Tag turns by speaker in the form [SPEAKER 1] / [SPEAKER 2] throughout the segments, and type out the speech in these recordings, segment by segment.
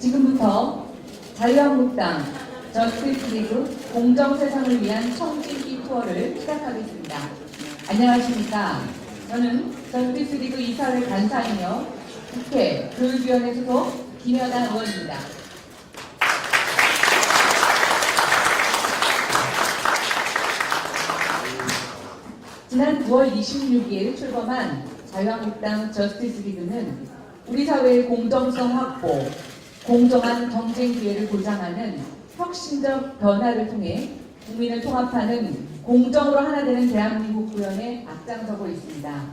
[SPEAKER 1] 지금부터 자유한국당 저스티스리그 공정세상을 위한 청진기 투어를 시작하겠습니다. 안녕하십니까. 저는 저스티스리그 이사회 간사이며 국회 교육위원회 소속 김여당 의원입니다. 지난 9월 26일 출범한 자유한국당 저스티스리그는 우리 사회의 공정성 확보, 공정한 경쟁 기회를 보장하는 혁신적 변화를 통해 국민을 통합하는 공정으로 하나 되는 대한민국 구현에 앞장서고 있습니다.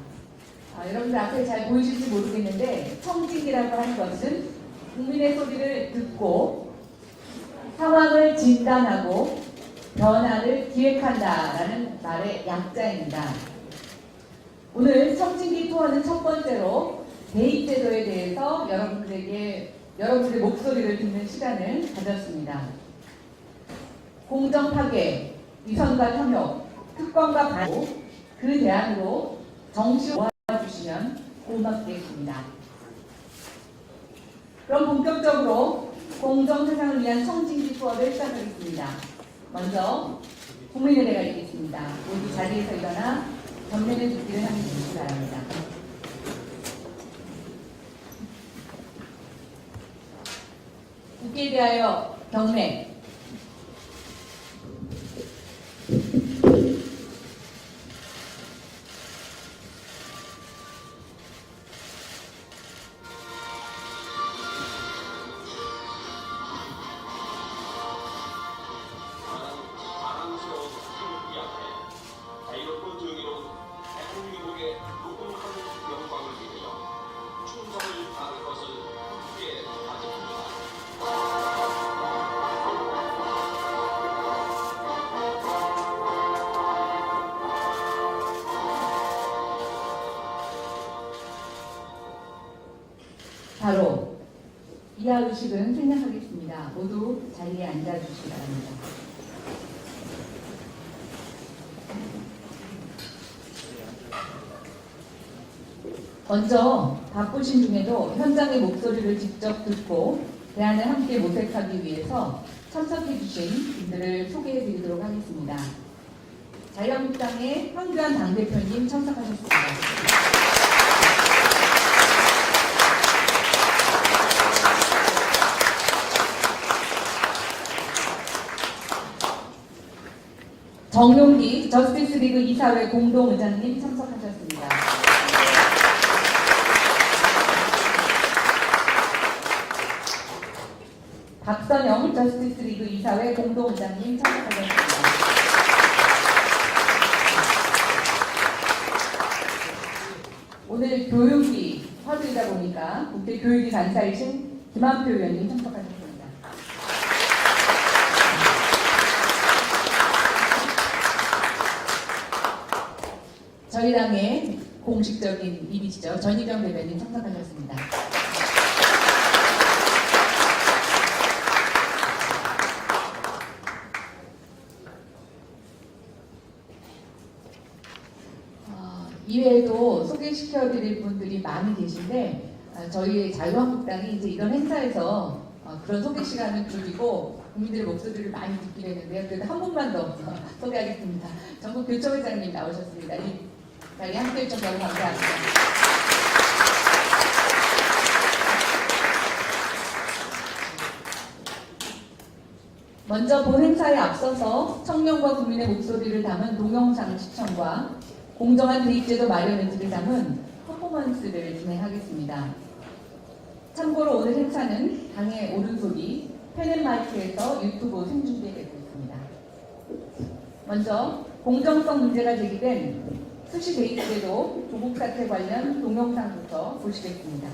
[SPEAKER 1] 여러분들 앞에 잘 보이실지 모르겠는데 청진기라고 하는 것은 국민의 소리를 듣고 상황을 진단하고 변화를 기획한다라는 말의 약자입니다. 오늘 청진기 투어는 첫 번째로 대입제도에 대해서 여러분들의 목소리를 듣는 시간을 가졌습니다. 공정 파괴, 위선과 탐욕, 특권과 반호, 그 대안으로 정시 모아주시면 고맙겠습니다. 그럼 본격적으로 공정 세상을 위한 청진기 투어를 시작하겠습니다. 먼저 국민의례가 있겠습니다. 모두 자리에서 일어나 전면에 듣기를 하는 주시기 바랍니다. 국회에 대하여 경례. 바로 이하 의식은 생략하겠습니다. 모두 자리에 앉아주시기 바랍니다. 먼저 바쁘신 중에도 현장의 목소리를 직접 듣고 대안을 함께 모색하기 위해서 참석해 주신 분들을 소개해 드리도록 하겠습니다. 자유한국당의 황교안 당대표님 참석하셨습니다. 정용기 저스티스리그 이사회 공동의장님 참석하셨습니다. 박선영 저스티스리그 이사회 공동의장님 참석하셨습니다. 오늘 교육이 화두이다 보니까 국회 교육위 간사이신 김한표 의원님 참석하셨습니다. 저희 당의 공식적인 이미지죠. 전희경 대변인 참석하셨습니다. 이외에도 소개시켜드릴 분들이 많이 계신데 저희 자유한국당이 이제 이런 행사에서 그런 소개 시간을 줄이고 국민들의 목소리를 많이 듣기로 했는데요. 그래도 한 분만 더 소개하겠습니다. 전국 교총회장님 나오셨습니다. 이 자리에 함께 해주셔서 감사합니다. 먼저 본 행사에 앞서서 청년과 국민의 목소리를 담은 동영상 시청과 공정한 대입제도 마련 의지를 담은 퍼포먼스를 진행하겠습니다. 참고로 오늘 행사는 당의 오른손이 펜앤마이크에서 유튜브 생중계되고 있습니다. 먼저 공정성 문제가 제기된 수시 대입제도 조국 사태 관련 동영상부터 보시겠습니다.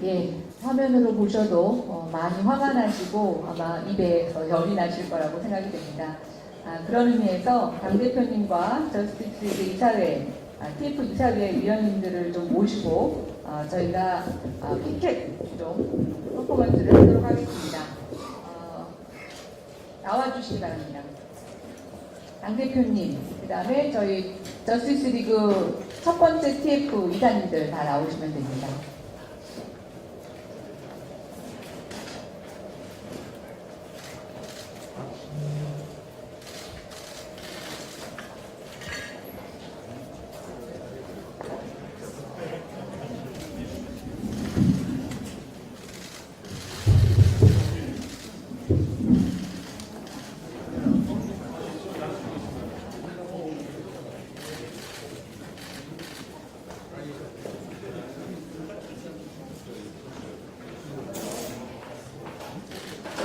[SPEAKER 1] 예, 화면으로 보셔도 많이 화가 나시고 아마 입에서 열이 나실 거라고 생각이 됩니다. 그런 의미에서 당대표님과 저스티스 이사회, TF 이사회 위원님들을 좀 모시고 저희가 피켓 좀 퍼포먼스를 하도록 하겠습니다. 나와주시기 바랍니다. 당대표님, 그 다음에 저희 저스티스 리그 첫 번째 TF 이사님들 다 나오시면 됩니다.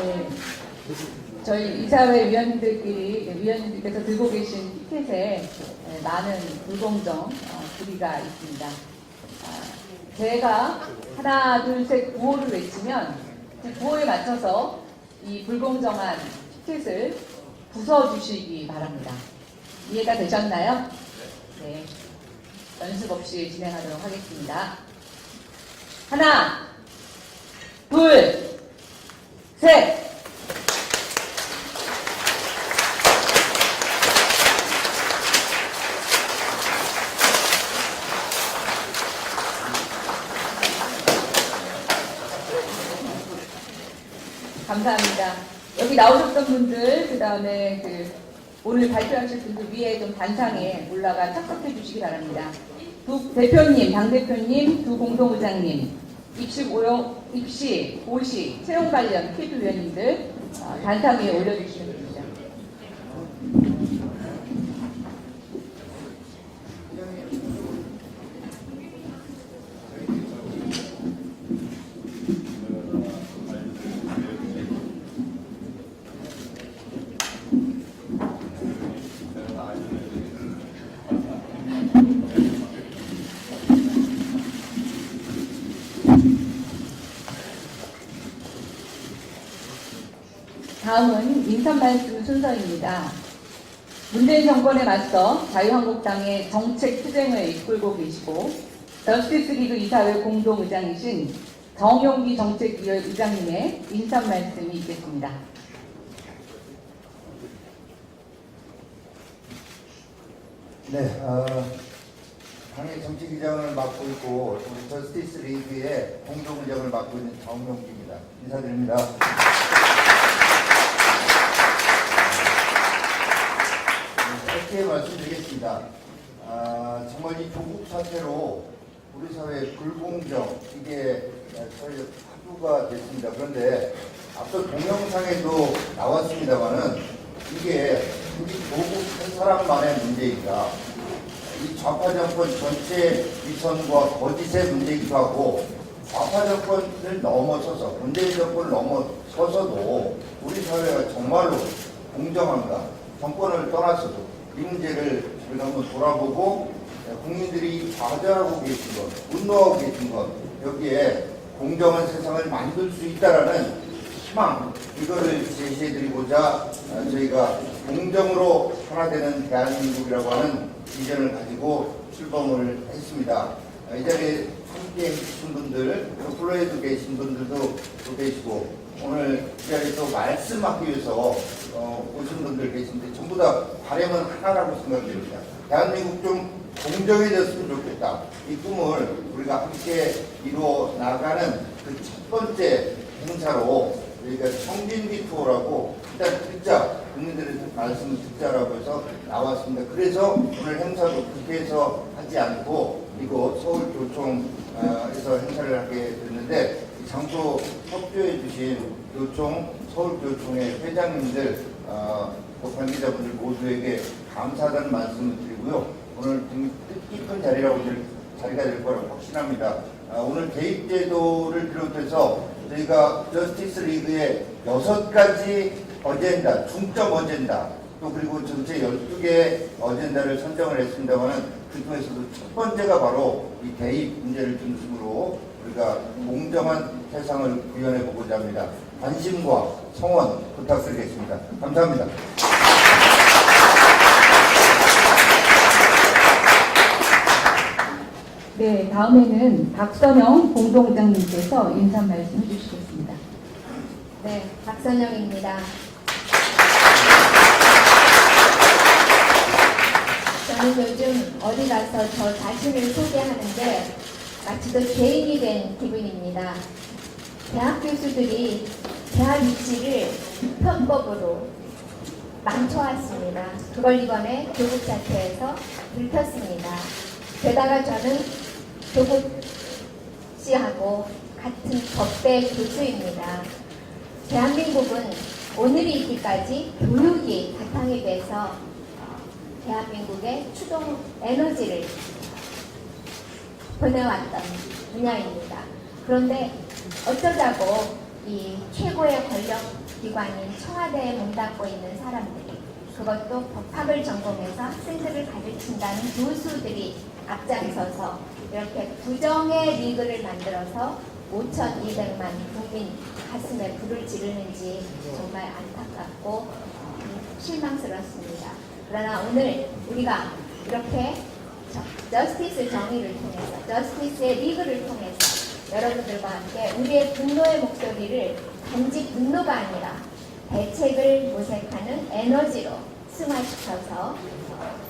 [SPEAKER 1] 네, 저희 이사회 위원님들께서 들고 계신 피켓에 많은 불공정 글이가 있습니다. 제가 하나, 둘, 셋 구호를 외치면 그 구호에 맞춰서 이 불공정한 피켓을 부숴주시기 바랍니다. 이해가 되셨나요? 네, 연습 없이 진행하도록 하겠습니다. 하나, 둘, 셋! 감사합니다. 여기 나오셨던 분들, 그 다음에 오늘 발표하실 분들 위에 좀 단상에 올라가 착석해 주시기 바랍니다. 두 대표님, 당대표님, 두 공동의장님, 입시, 고시, 채용 관련 피드위원님들 단상 위에 올려주시면 됩니다. 다음은 인사 말씀 순서입니다. 문재인 정권에 맞서 자유한국당의 정책 투쟁을 이끌고 계시고 저스티스 리그 이사회 공동의장이신 정용기 정책위의장님의 인사 말씀이 있겠습니다.
[SPEAKER 2] 네, 당의 정책위장을 맡고 있고 우리 저스티스 리그의 공동의장을 맡고 있는 정용기입니다. 인사드립니다. 짧게 말씀드리겠습니다. 정말 이 조국 사태로 우리 사회의 불공정 이게 저희 화두가 됐습니다. 그런데 앞서 동영상에도 나왔습니다만은 이게 우리 조국 한 사람만의 문제인가? 이 좌파 정권 전체 위선과 거짓의 문제이기도 하고 좌파 정권을 넘어서서 문재인 정권을 넘어서서도 우리 사회가 정말로 공정한가? 정권을 떠나서도 이 문제를 우리가 한번 돌아보고 국민들이 좌절하고 계신 것, 분노하고 계신 것, 여기에 공정한 세상을 만들 수 있다라는 희망, 이거를 제시해드리고자 저희가 공정으로 하나 되는 대한민국이라고 하는 비전을 가지고 출범을 했습니다. 이 자리에 함께 계신 분들, 플로에도 계신 분들도 계시고, 오늘 이 자리에 또 말씀하기 위해서 오신 분들 계신데 전부 다 바람은 하나라고 생각됩니다. 대한민국 좀 공정해졌으면 좋겠다. 이 꿈을 우리가 함께 이루어 나가는 그 첫 번째 행사로 저희가 청진기 투어라고 일단 듣자, 국민들의 말씀을 듣자라고 해서 나왔습니다. 그래서 오늘 행사도 국회에서 하지 않고 이곳 서울교총에서 행사를 하게 됐는데 장소 협조해 주신 교총, 서울교총의 회장님들, 관계자분들 모두에게 감사하다는 말씀을 드리고요. 오늘 뜻깊은 자리가 될 거라고 확신합니다. 오늘 개입제도를 비롯해서 저희가 저스티스 리그의 6가지 어젠다, 중점 어젠다, 또 그리고 전체 12개 어젠다를 선정을 했습니다만은 그 중에서도 첫 번째가 바로 이 대입 문제를 중심으로 우리가 공정한 세상을 구현해 보고자 합니다. 관심과 성원 부탁드리겠습니다. 감사합니다.
[SPEAKER 1] 네, 다음에는 박선영 공동의장님께서 인사 말씀 해주시겠습니다.
[SPEAKER 3] 네, 박선영입니다. 저는 요즘 어디 가서 저 자신을 소개하는데 마치 더 죄인이 된 기분입니다. 대학 교수들이 대학 입시를 편법으로 망쳐왔습니다. 그걸 이번에 교국 사태에서 들켰습니다. 게다가 저는 교국 씨하고 같은 법대 교수입니다. 대한민국은 오늘이 있기까지 교육이 바탕이 돼서 대한민국의 추동 에너지를 보내왔던 분야입니다. 그런데 어쩌자고 이 최고의 권력기관인 청와대에 몸담고 있는 사람들이, 그것도 법학을 전공해서 학생들을 가르친다는 교수들이 앞장서서 이렇게 부정의 리그를 만들어서 5,200만 국민 가슴에 불을 지르는지 정말 안타깝고 실망스럽습니다. 그러나 오늘 우리가 이렇게 저스티스 정의를 통해서, 저스티스의 리그를 통해서 여러분들과 함께 우리의 분노의 목소리를 단지 분노가 아니라 대책을 모색하는 에너지로 승화시켜서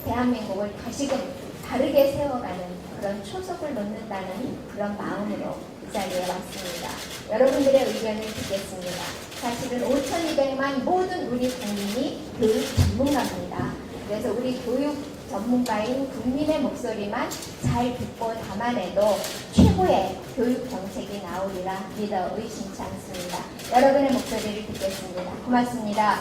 [SPEAKER 3] 대한민국을 다시금 다르게 세워가는 그런 초석을 놓는다는 그런 마음으로 이 자리에 왔습니다. 여러분들의 의견을 듣겠습니다. 사실은 5,200만 모든 우리 국민이 교육 전문가입니다. 그래서 우리 교육 전문가인 국민의 목소리만 잘 듣고 담아내도 최고의 교육 정책이 나오리라 믿어 의심치 않습니다. 여러분의 목소리를 듣겠습니다. 고맙습니다.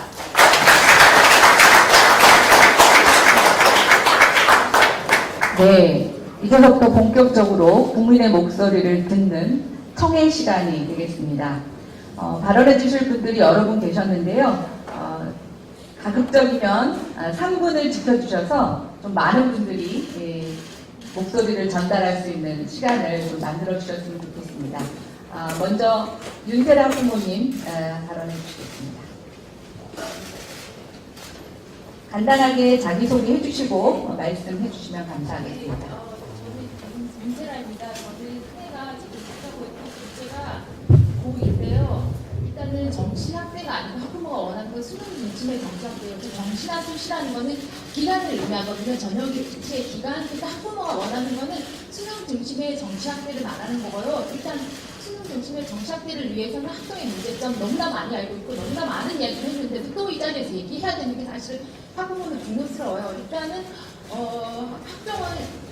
[SPEAKER 1] 네, 이제부터 본격적으로 국민의 목소리를 듣는 청해 시간이 되겠습니다. 발언해 주실 분들이 여러 분 계셨는데요. 가급적이면 3분을 지켜주셔서 좀 많은 분들이 목소리를 전달할 수 있는 시간을 좀 만들어 주셨으면 좋겠습니다. 먼저 윤세랑 후보님 발언해 주시겠습니다. 간단하게 자기소개 해주시고 말씀해 주시면 감사하겠습니다.
[SPEAKER 4] 저는 윤세라입니다. 저는 큰애가 지금 하고 있는 문제가 고2인데요. 일단은 정시학대가 아니고 학부모가 원하는 건 수능 중심의 정시학대예요. 정시학대라는 거는 기간을 의미하거든요. 전형의 기간. 근데 학부모가 원하는 거는 수능 중심의 정시학대를 말하는 거고요. 일단 수능 중심의 정시학대를 위해서는 학종의 문제점 너무나 많이 알고 있고 너무나 많은 이야기를 했는데도 또 이 자리에서 얘기해야 되는 게 사실 학부모는 분노스러워요. 일단은 학종은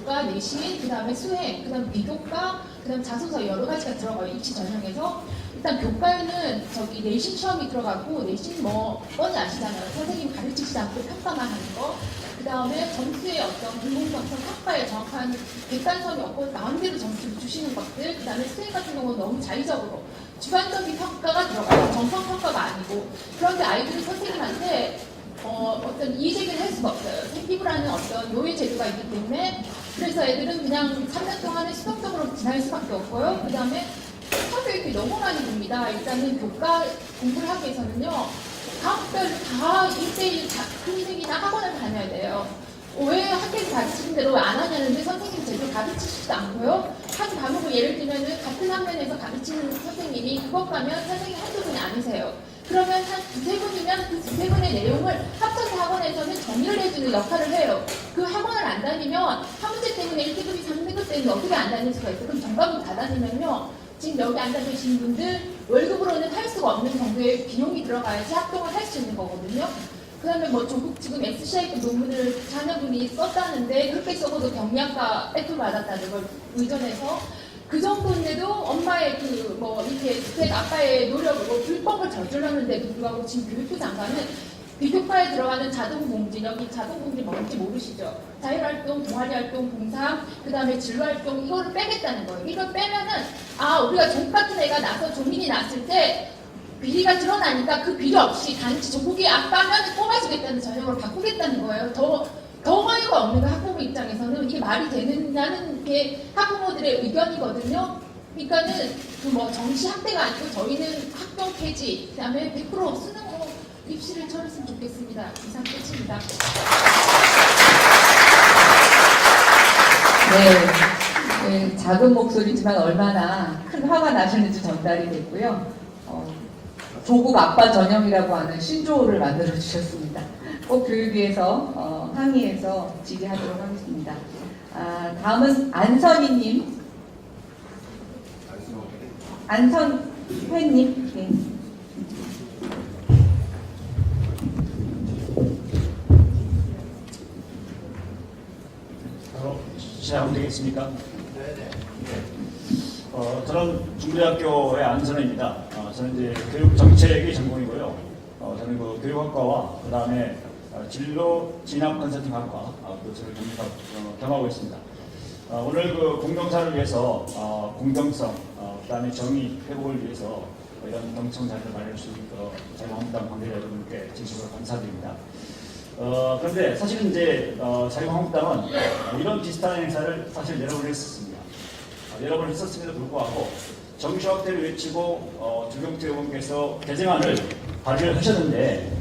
[SPEAKER 4] 교과, 내신, 그 다음에 수행, 그 다음에 비교과, 그 다음에 자소서 여러 가지가 들어가요. 입시 전형에서. 일단 교과에는 내신 시험이 들어가고, 내신 뻔히 아시잖아요. 선생님 가르치지 않고 평가만 하는 거. 그 다음에 점수의 어떤 불공정성, 학과에 정확한 객관성이 없고 마음대로 점수를 주시는 것들. 그 다음에 수행 같은 경우는 너무 자의적으로 주관적인 평가가 들어가요. 정성 평가가 아니고. 그런데 아이들이 선생님한테 어떤 이의제기를 할 수가 없어요. 생기부라는 어떤 요의 제도가 있기 때문에. 그래서 애들은 그냥 3년 동안에 수동적으로 지날 수밖에 없고요. 그 다음에 사교육이 너무 많이 듭니다. 일단은 교과 공부를 하기 위해서는요, 과목별 다 1대1 선생님이나 학원을 다녀야 돼요. 왜 학생이 가르치는 대로 안 하냐는데 선생님이 제대로 가르치지도 않고요. 한 과목을 예를 들면 같은 학년에서 가르치는 선생님이 그것 가면 선생님이 한두 분이 아니세요. 그러면 한 두세 분이면 그 두세 분의 내용을 합쳐서 학원에서는 정리를 해주는 역할을 해요. 그 학원을 안 다니면 한 문제 때문에 1등급이 3등급 때문에 어떻게 안 다닐 수가 있어요. 그럼 정답을 다 다니면요. 지금 여기 앉아 계신 분들 월급으로는 할 수가 없는 정도의 비용이 들어가야지 학종을 할 수 있는 거거든요. 그 다음에 조국 지금 SCI급 논문을 자녀분이 썼다는데 그렇게 써도 경리학과 F 받았다는 걸 의존해서 그 정도인데도 엄마의 이렇게 주택 아빠의 노력으로 불법을 저질렀는데도 불구하고 지금 교육부 장관은 비교과에 들어가는 자동공지, 여기 자동공지 뭔지 모르시죠? 자율활동, 동아리활동, 봉사, 그 다음에 진로활동 이거를 빼겠다는 거예요. 이걸 빼면은 우리가 종 같은 애가 나서 종민이 났을 때 비리가 드러나니까 그 비리 없이 단지 조국이 앞방면을 뽑아주겠다는 전형으로 바꾸겠다는 거예요. 더 어이가 없는 거 학부모 입장에서는 이게 말이 되느냐는 게 학부모들의 의견이거든요. 그러니까는 그 뭐 정시 학대가 아니고 저희는 학종 폐지, 그다음에 100% 수능으로 입시를 처리했으면 좋겠습니다. 이상 끝입니다.
[SPEAKER 1] 네, 작은 목소리지만 얼마나 큰 화가 나시는지 전달이 됐고요. 조국 아빠 전형이라고 하는 신조어를 만들어 주셨습니다. 꼭 교육위에서 항의해서 지지하도록 하겠습니다. 다음은 안선희님. 안선회님. 네.
[SPEAKER 5] 바로 시작하면 되겠습니까? 네네. 저는 중대학교의 안선혜입니다. 저는 이제 교육정책이 전공이고요. 저는 그 교육학과와 그 다음에 진로 진학 컨설팅학과 또 저를 겸하고 있습니다. 오늘 그 공정사를 위해서 공정성, 그 다음에 정의 회복을 위해서 이런 경청자를 마련할 수 있도록 자유한국당 관계자 여러분께 진심으로 감사드립니다. 그런데 사실은 이제 자유한국당은 이런 비슷한 행사를 사실 여러 번 했었습니다. 여러 번 했었음에도 불구하고 정시확대를 외치고 주경태 의원께서 개정안을 발의를 하셨는데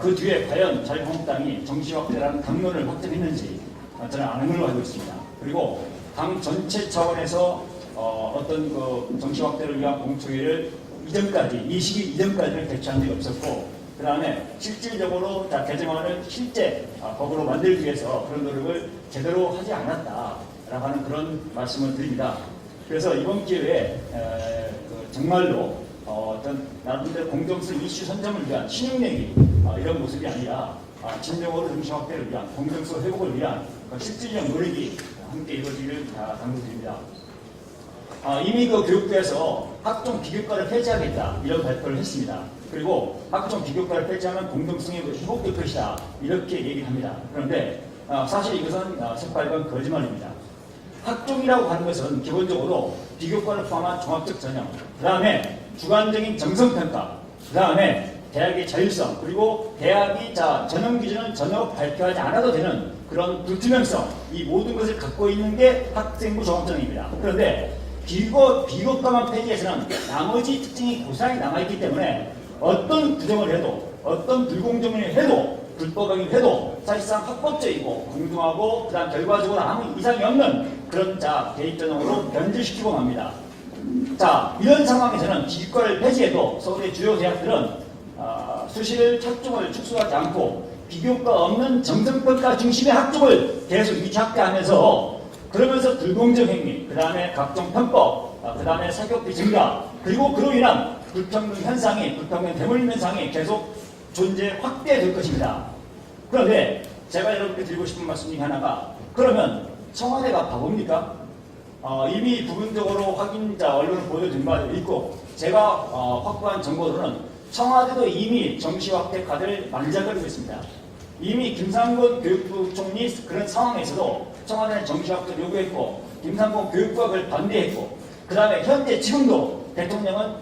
[SPEAKER 5] 그 뒤에 과연 자유한국당이 정시확대라는 당론을 확정했는지 저는 아는 걸로 알고 있습니다. 그리고 당 전체 차원에서 어떤 그 정시확대를 위한 공청회를 이전까지 이 시기 이전까지는 개최한 적이 없었고 그 다음에 실질적으로 개정안을 실제 법으로 만들기 위해서 그런 노력을 제대로 하지 않았다라고 하는 그런 말씀을 드립니다. 그래서 이번 기회에 정말로 어떤 나름대로 공정성 이슈 선점을 위한 신용내기 이런 모습이 아니라 진정으로 정시 확대를 위한 공정성 회복을 위한 실질적 노력이 함께 이루어지기를 당부드립니다. 이미 그 교육부에서 학종 비교과를 폐지하겠다 이런 발표를 했습니다. 그리고 학종 비교과를 폐지하면 공정성이 회복될 것이다 이렇게 얘기를 합니다. 그런데 사실 이것은 새빨간 거짓말입니다. 학종이라고 하는 것은 기본적으로 비교과를 포함한 종합적 전형, 그 다음에 주관적인 정성평가, 그 다음에 대학의 자율성, 그리고 대학이 전형 기준을 전혀 발표하지 않아도 되는 그런 불투명성, 이 모든 것을 갖고 있는 게 학생부 종합전형입니다. 그런데 비교과만 폐지해서는 나머지 특징이 고스란히 남아있기 때문에 어떤 부정을 해도, 어떤 불공정을 해도, 불법행위를 해도 사실상 합법적이고 공정하고 그다음 결과적으로 아무 이상이 없는 그런 대입전형으로 변질시키고 맙니다. 이런 상황에서는 비교과를 폐지해도 서울의 주요 대학들은 수시를 학종을 축소하지 않고 비교과 없는 정성평가 중심의 학종을 계속 유치확대하면서 그러면서 불공정 행위, 그 다음에 각종 편법, 그 다음에 사교비 증가, 그리고 그로 인한 불평등 현상이, 불평등 대물림 현상이 계속 존재 확대될 것입니다. 그런데 제가 여러분께 드리고 싶은 말씀 중에 하나가 그러면 청와대가 바보입니까? 이미 부분적으로 확인자 언론을 보여준 바 있고 제가 확보한 정보로는 청와대도 이미 정시 확대 카드를 만작거리고 있습니다. 이미 김상곤 교육부 총리 그런 상황에서도 청와대는 정시 확대를 요구했고 김상곤 교육부가 그걸 반대했고 그 다음에 현재 지금도 대통령은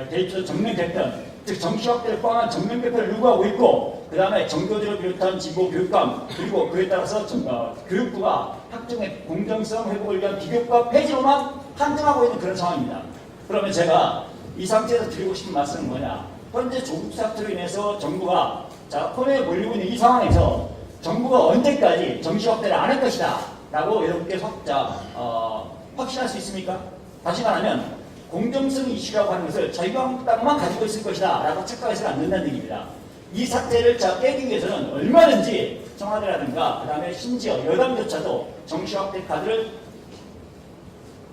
[SPEAKER 5] 대입조 정면 개편 즉 정시 확대를 포함한 정면 개편을 요구하고 있고 그 다음에 정교조를 비롯한 진보 교육감 그리고 그에 따라서 교육부가 학종의 공정성 회복을 위한 비교과 폐지로만 판정하고 있는 그런 상황입니다. 그러면 제가 이 상태에서 드리고 싶은 말씀은 뭐냐? 현재 조국 사태로 인해서 정부가 코너에 몰리고 있는 이 상황에서 정부가 언제까지 정시 확대를 안 할 것이다 라고 여러분께 확신할 수 있습니까? 다시 말하면 공정성 이슈라고 하는 것을 자유한국당만 가지고 있을 것이다 라고 착각해서는 안 된다는 얘기입니다. 이 사태를 깨기 위해서는 얼마든지 청와대라든가 그 다음에 심지어 여당조차도 정시 확대 카드를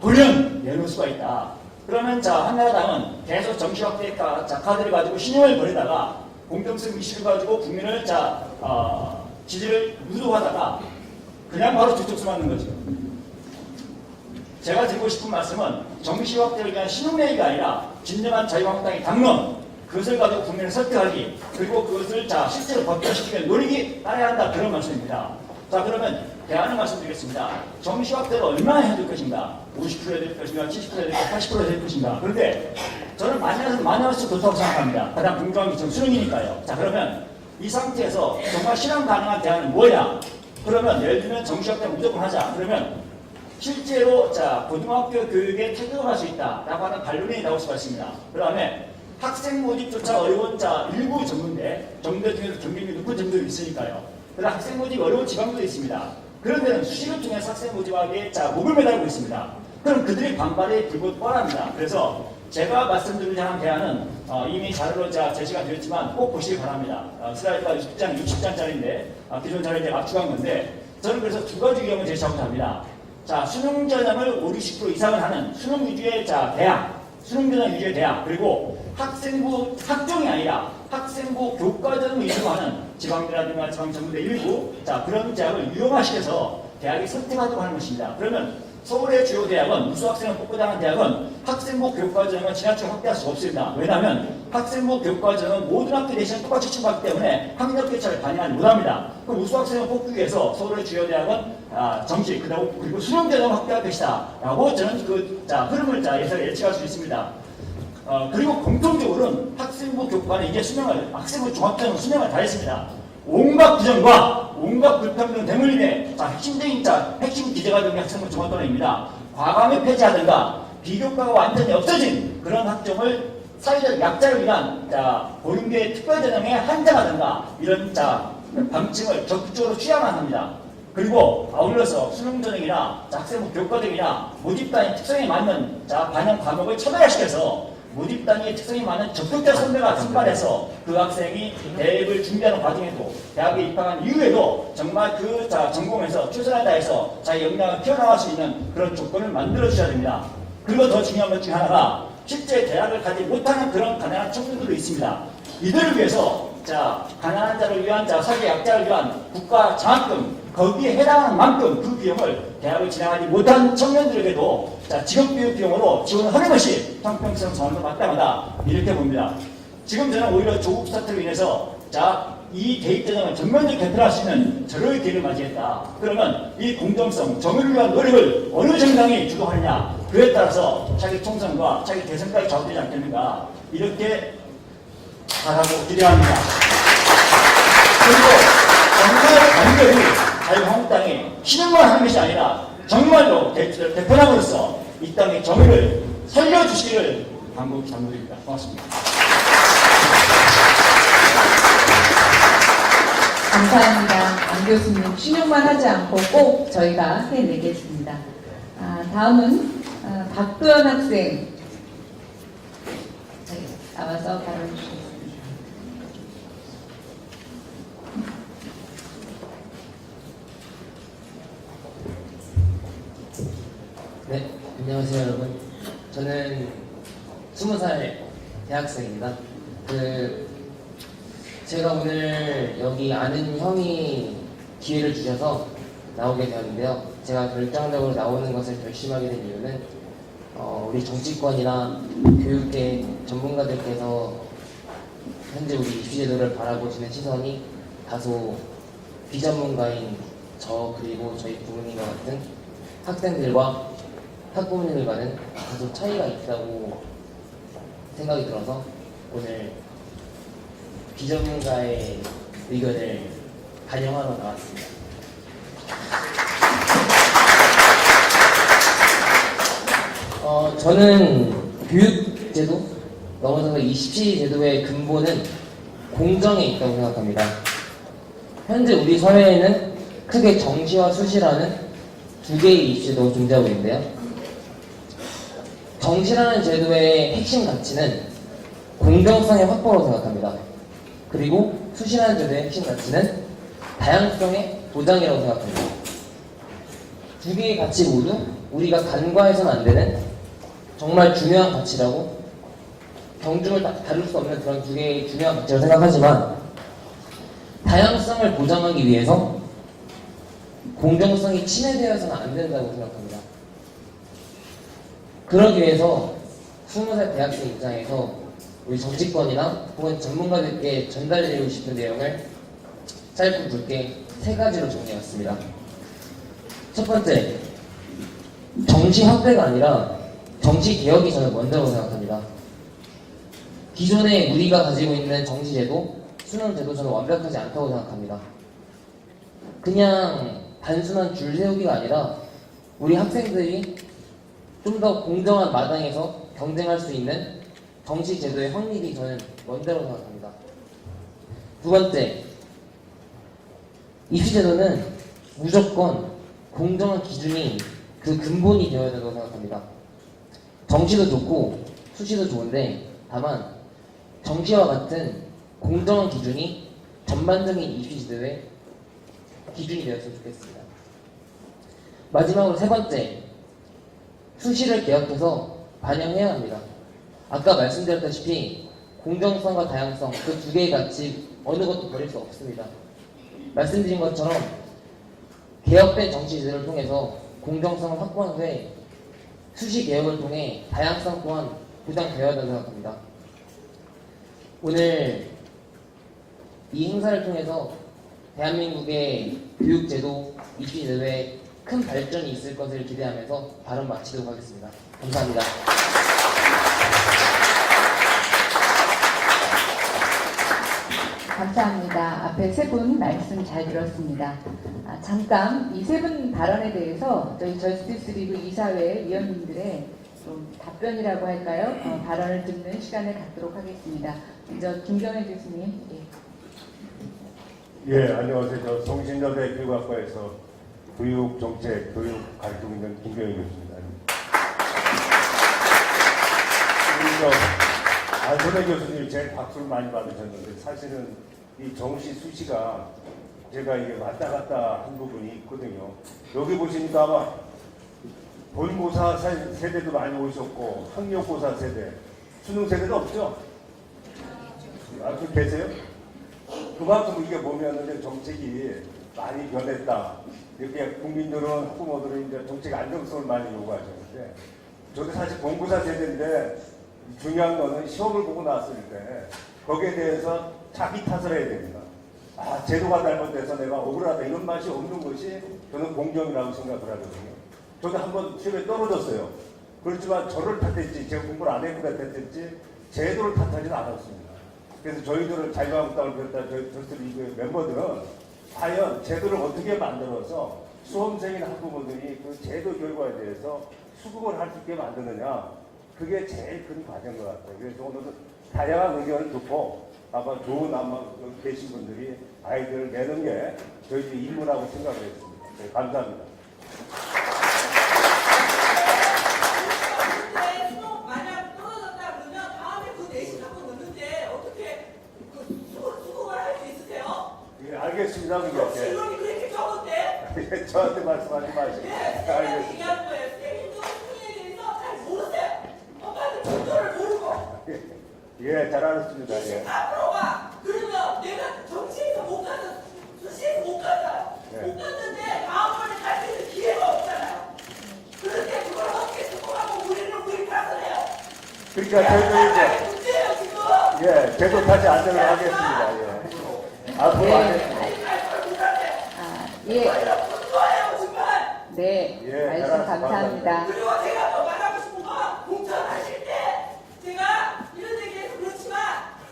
[SPEAKER 5] 돌연 내놓을 수가 있다. 그러면 한나라당은 계속 정시 확대 카드를 가지고 신용을 벌이다가 공정성 이슈를 가지고 국민을 지지를 유도하다가 그냥 바로 뒤통수 맞는 거죠. 제가 드리고 싶은 말씀은 정시 확대를 위한 신용내기가 아니라 진정한 자유한국당의 당론 그것을 가지고 국민을 설득하기 그리고 그것을 실제로 법정시키는 노력이 따라야 한다 그런 말씀입니다. 자, 그러면 대안을 말씀드리겠습니다. 정시 확대를 얼마나 해야 될 것인가? 50% 해야 될 것인가? 70% 해야 될 것인가? 80% 해야 될 것인가? 그런데 저는 많이 할수록 좋다고 생각합니다. 가장 궁금한 게 지금 수능이니까요. 자, 그러면 이 상태에서 정말 실현 가능한 대안은 뭐냐? 그러면 예를 들면 정시 확대 무조건 하자. 그러면 실제로 자 고등학교 교육에 태극을 할 수 있다라고 하는 반론이 나올 수가 있습니다. 그 다음에 학생 모집조차 어려운 자 일부 전문대, 정대 중에서 경쟁률이 높은 점들이 있으니까요. 그다음 학생 모집이 어려운 지방도 있습니다. 그런 데는 수시를 통해서 학생 모집하기에 자 목을 매달고 있습니다. 그럼 그들의 반발이 불곧 뻔합니다. 그래서 제가 말씀드리고자 하는 대안은 이미 자료로 제시가 되었지만 꼭 보시기 바랍니다. 슬라이드가 60장짜리인데 기존 자료에 압축한 건데 저는 그래서 두 가지 유형을 제시하고자 합니다. 자, 수능 전형을 5, 60% 이상을 하는 수능 위주의 대학, 수능 전형 위주의 대학, 그리고 학생부 학종이 아니라 학생부 교과전 위주로 하는 지방대라든가 지방전문대 일부 그런 대학을 유형화시켜서 대학이 선택하도록 하는 것입니다. 그러면 서울의 주요 대학은 우수학생을 뽑고자 하는 대학은 학생부 교과전형을 지나치게 확대할 수 없습니다. 왜냐하면 학생부 교과전형은 모든 학교 대신 똑같이 취급하기 때문에 학력 교차를 반영하지 못합니다. 그럼 우수학생을 뽑기 위해서 서울의 주요 대학은 정시 그리고 수능 전형을 확대할 것이다 라고 저는 흐름을 예측할 수 있습니다. 그리고 공통적으로는 학생부 교과는 이제 학생부 종합전형 수능을 다 했습니다. 온갖 부정과 온갖 불평등 등을 인해 핵심 기재가 된 게 학생부 종합전형입니다. 과감히 폐지하든가 비교과가 완전히 없어진 그런 학종을 사회적 약자를 위한 고른교의 특별전형에 한정하든가 이런 방침을 적극적으로 취하만 합니다. 그리고 아울러서 수능전형이나 학생부 교과전형이나 모집단의 특성에 맞는 반영 과목을 차별화시켜서 모집단위의 특성이 많은 적극적 선배가 선발해서 그 학생이 대입을 준비하는 과정에도 대학에 입학한 이후에도 정말 그 전공에서 최선을 다해서 자기 역량을 키워나갈 수 있는 그런 조건을 만들어 주셔야 됩니다. 그리고 더 중요한 것 중에 하나가 실제 대학을 가지 못하는 그런 가난한 청년들도 있습니다. 이들을 위해서 가난한 자를 위한 사회 약자를 위한 국가 장학금 거기에 해당하는 만큼 그 비용을 대학을 진행하지 못한 청년들에게도 직업교육 비용으로 지원하는 것이 형평성 전환도 마땅하다 이렇게 봅니다. 지금 저는 오히려 조국 사태로 인해서 이 대입전형을 전면적으로 개편할 수 있는 절호의 기회를 맞이했다. 그러면 이 공정성, 정의를 위한 노력을 어느 정당이 주도하느냐 그에 따라서 자기 총선과 자기 대선까지 좌우되지 않겠는가 이렇게 바라고 기대합니다. 그리고 정말 간절히 자유한국당이 신용만 하는 것이 아니라 정말로 대표남으로서 이 땅의 정의를 살려주시기를 간곡히 당부드립니다. 고맙습니다.
[SPEAKER 1] 감사합니다. 안 교수님 신용만 하지 않고 꼭 저희가 해내겠습니다. 다음은 박도연 학생 나와서 발언 주시겠습니다.
[SPEAKER 6] 네, 안녕하세요 여러분. 저는 20살 대학생입니다. 제가 오늘 여기 아는 형이 기회를 주셔서 나오게 되었는데요. 제가 결정적으로 나오는 것을 결심하게 된 이유는 우리 정치권이나 교육계 전문가들께서 현재 우리 입시제도를 바라보시는 시선이 다소 비전문가인 저 그리고 저희 부모님과 같은 학생들과 학부모님들과는 다소 차이가 있다고 생각이 들어서 오늘 비전문가의 의견을 반영하러 나왔습니다. 저는 교육제도 넘어서서 이 입시 제도의 근본은 공정에 있다고 생각합니다. 현재 우리 사회에는 크게 정시와 수시라는 두 개의 입시제도가 존재하고 있는데요. 정시라는 제도의 핵심 가치는 공정성의 확보라고 생각합니다. 그리고 수시라는 제도의 핵심 가치는 다양성의 보장이라고 생각합니다. 두 개의 가치 모두 우리가 간과해서는 안 되는 정말 중요한 가치라고 경중을 다룰 수 없는 그런 두 개의 중요한 가치라고 생각하지만 다양성을 보장하기 위해서 공정성이 침해되어서는 안 된다고 생각합니다. 그러기 위해서 20살 대학생 입장에서 우리 정치권이나 혹은 전문가들께 전달드리고 싶은 내용을 짧고 굵게 세 가지로 정리해왔습니다. 첫 번째, 정시 확대가 아니라 정시 개혁이 저는 먼저라고 생각합니다. 기존에 우리가 가지고 있는 정시제도, 수능제도 저는 완벽하지 않다고 생각합니다. 그냥 단순한 줄 세우기가 아니라 우리 학생들이 좀 더 공정한 마당에서 경쟁할 수 있는 정시제도의 확립이 저는 먼저라고 생각합니다. 두 번째, 입시제도는 무조건 공정한 기준이 그 근본이 되어야 된다고 생각합니다. 정시도 좋고 수시도 좋은데 다만 정시와 같은 공정한 기준이 전반적인 입시제도의 기준이 되었으면 좋겠습니다. 마지막으로 세 번째, 수시를 개혁해서 반영해야 합니다. 아까 말씀드렸다시피 공정성과 다양성 그 두 개의 가치 어느 것도 버릴 수 없습니다. 말씀드린 것처럼 개혁된 정시제도를 통해서 공정성을 확보한 후에 수시 개혁을 통해 다양성 또한 보장되어야 한다고 생각합니다. 오늘 이 행사를 통해서 대한민국의 교육제도, 입시제도에 큰 발전이 있을 것을 기대하면서 발언 마치도록 하겠습니다. 감사합니다.
[SPEAKER 1] 감사합니다. 앞에 세 분 말씀 잘 들었습니다. 잠깐 이 세 분 발언에 대해서 저희 저스티스 리그 이사회 위원님들의 좀 답변이라고 할까요? 발언을 듣는 시간을 갖도록 하겠습니다. 먼저 김경애 교수님.
[SPEAKER 7] 예, 안녕하세요. 저 성신여대 교육학과에서 교육정책, 교육 가르치고 있는 김경희 교수입니다. 안선혜 교수님이 제일 박수를 많이 받으셨는데 사실은 이 정시 수시가 제가 이게 왔다 갔다 한 부분이 있거든요. 여기 보시니까 아마 본고사 세대도 많이 오셨고 학력고사 세대, 수능 세대도 없죠? 그 계세요? 그만큼 이게 보면은 정책이 많이 변했다. 이렇게 국민들은, 학부모들은 이제 정책 안정성을 많이 요구하셨는데, 저도 사실 본고사 세대인데, 중요한 거는 시험을 보고 나왔을 때, 거기에 대해서 자기 탓을 해야 됩니다. 아, 제도가 잘못돼서 내가 억울하다. 이런 맛이 없는 것이 저는 공정이라고 생각을 하거든요. 저도 한번 시험에 떨어졌어요. 그렇지만 저를 탓했지, 제가 공부를 안 했고 탓했지, 제도를 탓하지는 않았습니다. 그래서 저희들은 자유한국당을 비롯한 저희 저스티스 멤버들은 과연 제도를 어떻게 만들어서 수험생이나 학부모들이 그 제도 결과에 대해서 수긍을 할 수 있게 만드느냐, 그게 제일 큰 과제인 것 같아요. 그래서 오늘은 다양한 의견을 듣고 아마 좋은 아마 계신 분들이 아이들을 내는 게 저희들이 임무라고 생각을 했습니다. 네, 감사합니다.
[SPEAKER 8] 만약 떨어졌다 그러면 다음에 그 내신 갖고 넣는데 어떻게 수긍을 할 수 있으세요?
[SPEAKER 7] 예, 알겠습니다. 그게.
[SPEAKER 8] 실론이 그렇게 적은데?
[SPEAKER 7] 저한테 말씀하지 마시고.
[SPEAKER 8] 네, 제가 얘기하는 거예요. 쌤도 수능에 대해서 잘 모르세요. 엄마는 정도를 모르고.
[SPEAKER 7] 예, 잘 알았습니다. 예.
[SPEAKER 8] 14%가 그러면 내가 정시에서 못 가서 수시에서 못 갔어요.
[SPEAKER 7] 네.
[SPEAKER 8] 못 갔는데 다음번에 갈 수 있는 기회가 없잖아요. 그런데 그걸 어떻게 수긍하고 우리 탓을 해요?
[SPEAKER 7] 그러니까 저희도 이제
[SPEAKER 8] 문제예요 지금.
[SPEAKER 7] 예, 제도 다시 안정을 하겠습니다. 예. 앞으로 안 해.
[SPEAKER 1] 예.
[SPEAKER 8] 좋아요 정말.
[SPEAKER 1] 네,
[SPEAKER 7] 예,
[SPEAKER 1] 말씀
[SPEAKER 7] 잘하셨습니다.
[SPEAKER 1] 감사합니다.
[SPEAKER 8] 그리고 제가 더 말하고 싶은 건 공천하실 때 제가 이런 얘기해서 그렇지만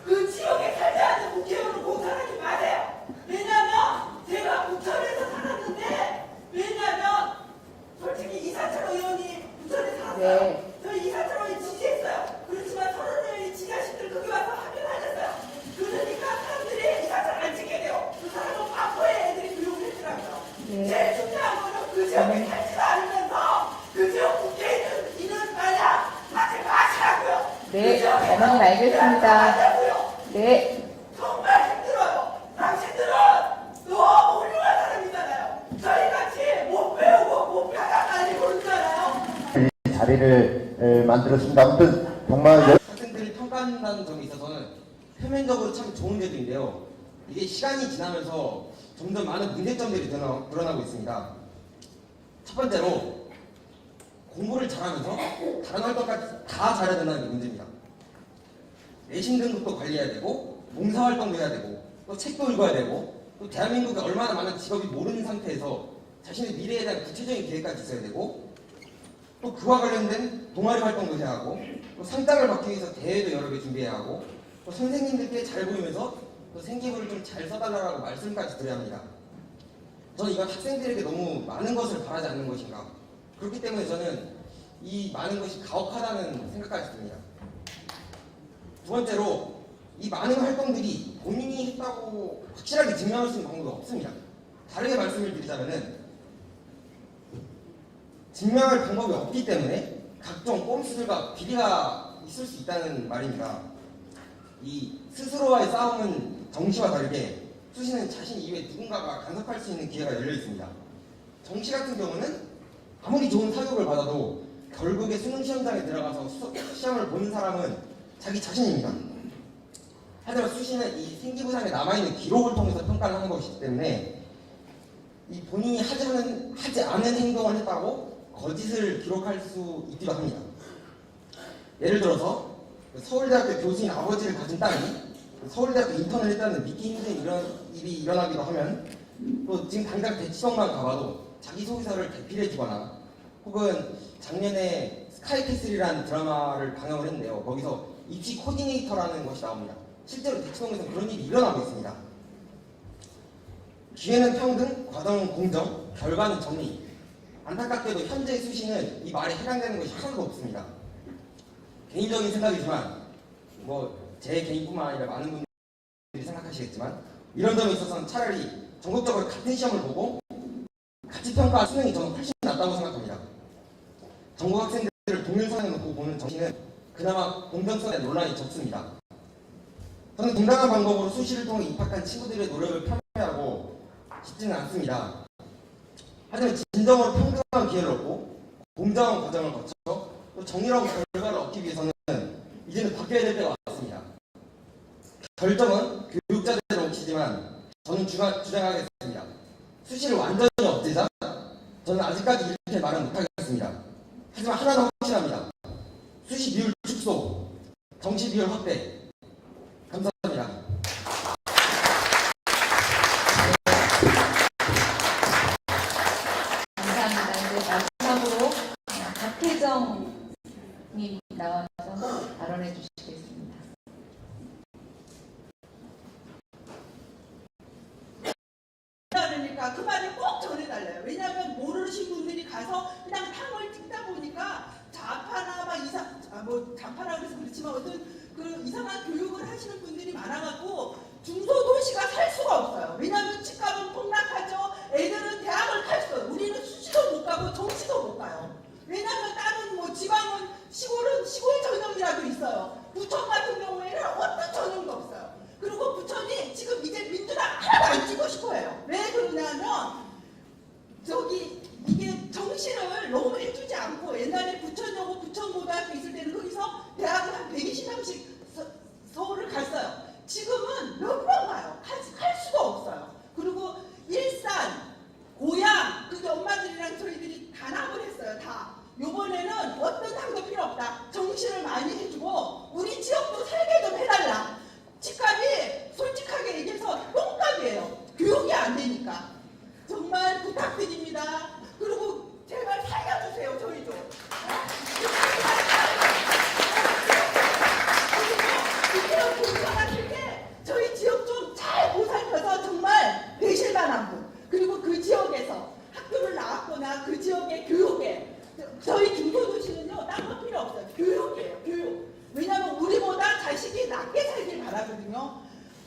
[SPEAKER 8] 그 지역에 살지 않는 국회의원을 공천하지 마세요. 왜냐면 제가 부천에서 살았는데 왜냐면 솔직히 이사철 의원이 부천에 살았어요.
[SPEAKER 1] 네.
[SPEAKER 8] 저희 이사철 의원이 지지했어요. 그렇지만 서른의 지자식들 거기 와서 합류하셨어요. 그러니까 사람들이 이사철 안 지게 돼요. 그 사람은 과거에 애들이 교육을 했더라고요.
[SPEAKER 1] 네.
[SPEAKER 8] 제일 중요한 거는 그 지역에 살지도 않으면서 그 지역 국회에 있는 마냥 하지 마시라고요.
[SPEAKER 1] 네, 어머님 알겠습니다. 네.
[SPEAKER 8] 정말 힘들어요. 당신들은 너무 훌륭한 사람이잖아요. 저희같이 못 배우고 못 가다가 아니 모르잖아요.
[SPEAKER 2] 자리를 만들었습니다. 아무튼 정말
[SPEAKER 9] 학생들이 평가한다는 점에 있어서는 표면적으로 참 좋은 제도인데요. 이게 시간이 지나면서 점점 많은 문제점들이 드러나고 있습니다. 첫 번째로 공부를 잘하면서 다른 활동까지 다 잘해야 된다는 게 문제입니다. 내신 등급도 관리해야 되고 봉사활동도 해야 되고 또 책도 읽어야 되고 또 대한민국에 얼마나 많은 직업이 모르는 상태에서 자신의 미래에 대한 구체적인 계획까지 있어야 되고, 또 그와 관련된 동아리 활동도 해야 하고, 또 상장을 받기 위해서 대회도 여러 개 준비해야 하고, 또 선생님들께 잘 보이면서 또 생기부를 좀 잘 써달라고 말씀까지 드려야 합니다. 저는 이건 학생들에게 너무 많은 것을 바라지 않는 것인가, 그렇기 때문에 저는 이 많은 것이 가혹하다는 생각까지 듭니다. 두 번째로, 이 많은 활동들이 본인이 했다고 확실하게 증명할 수 있는 방법이 없습니다. 다르게 말씀을 드리자면은, 증명할 방법이 없기 때문에 각종 꼼수들과 비리가 있을 수 있다는 말입니다. 이 스스로와의 싸움은 정시와 다르게 수시는 자신 이외에 누군가가 간섭할 수 있는 기회가 열려 있습니다. 정시 같은 경우는 아무리 좋은 사교육을 받아도 결국에 수능 시험장에 들어가서 시험을 보는 사람은 자기 자신입니다. 하지만 수시는 이 생기부상에 남아있는 기록을 통해서 평가를 하는 것이기 때문에 이 본인이 하지 않은 행동을 했다고 거짓을 기록할 수 있기도 합니다. 예를 들어서 서울대학교 교수인 아버지를 가진 딸이 서울대학교 인턴을 했다는 믿기 힘든 이런 일이 일어나기도 하면, 또 지금 당장 대치동만 가봐도 자기소개서를 대필해주거나, 혹은 작년에 스카이캐슬이라는 드라마를 방영을 했는데요. 거기서 입시 코디네이터라는 것이 나옵니다. 실제로 대치동에서 그런 일이 일어나고 있습니다. 기회는 평등, 과정은 공정, 결과는 정의. 안타깝게도 현재 수시는 이 말에 해당되는 것이 하나도 없습니다. 개인적인 생각이지만, 제 개인뿐만 아니라 많은 분들이 생각하시겠지만, 이런 점에 있어서는 차라리 전국적으로 같은 시험을 보고 같이 평가할 수능이 저는 훨씬 낫다고 생각합니다. 전국 학생들을 동일선에 놓고 보는 정시는 그나마 공정성에 논란이 적습니다. 저는 정당한 방법으로 수시를 통해 입학한 친구들의 노력을 폄훼하고 싶지는 않습니다. 하지만 진정으로 평등한 기회를 얻고 공정한 과정을 거쳐 또 정의로운 결과를 얻기 위해서는 이제는 바뀌어야 될 때가 왔습니다. 결정은 교육자들의 몫이지만 저는 주장하겠습니다. 수시를 완전히 없애자? 저는 아직까지 이렇게 말은 못하겠습니다. 하지만 하나는 확실합니다. 수시 비율 축소, 정시 비율 확대. 감사합니다.
[SPEAKER 1] 감사합니다. 이제 마지막으로 박혜정님 나와서 발언해 주시겠습니다.
[SPEAKER 8] 그러니까 그 말을 꼭 전해달래요. 왜냐하면 모르신 분들이 가서 그냥 탕을 찍다 보니까 좌파나 좌파라 그래서 그렇지만 어떤 그 이상한 교육을 하시는 분들이 많아갖고 중소도시가 살 수가 없어요. 왜냐하면 집값은 폭락하죠. 애들은 대학을 갈 수 없어요. 우리는 수시도 못 가고 정시도 못 가요. 왜냐하면 다른 지방은 시골은 시골 전형이라도 있어요. 부천 같은 경우에는 어떤 전형도 없어요. 그리고 부천이 지금 이제 민주당 하나도 안 찍고 싶어해요. 왜 그러냐면 이게 정시를 너무 해주지 않고, 옛날에 부천여고 부천고등학교 있을 때는 거기서 대학을 한 120명씩 서울을 갔어요. 지금은 몇 번 가요. 갈 수가 없어요. 그리고 일산, 고양, 그게 엄마들이랑 저희들이 단합을 했어요. 다. 요번에는 어떤 당도 필요 없다. 정시를 많이 해주고 우리 지역도 살게 좀 해달라. 집값이 솔직하게 얘기해서 똥값이에요. 교육이 안 되니까. 정말 부탁드립니다. 그리고 제발 살려주세요. 저희 좀. 그리고 공천하실 때 저희 지역 좀 잘 보살펴서 정말 되실만한 분, 그리고 그 지역에서 학교를 나왔거나 그 지역의 교육에, 저희 중소도시는요 딴 거 필요 없어요. 교육이에요. 교육. 왜냐하면 우리보다 자식이 낫게 살길 바라거든요.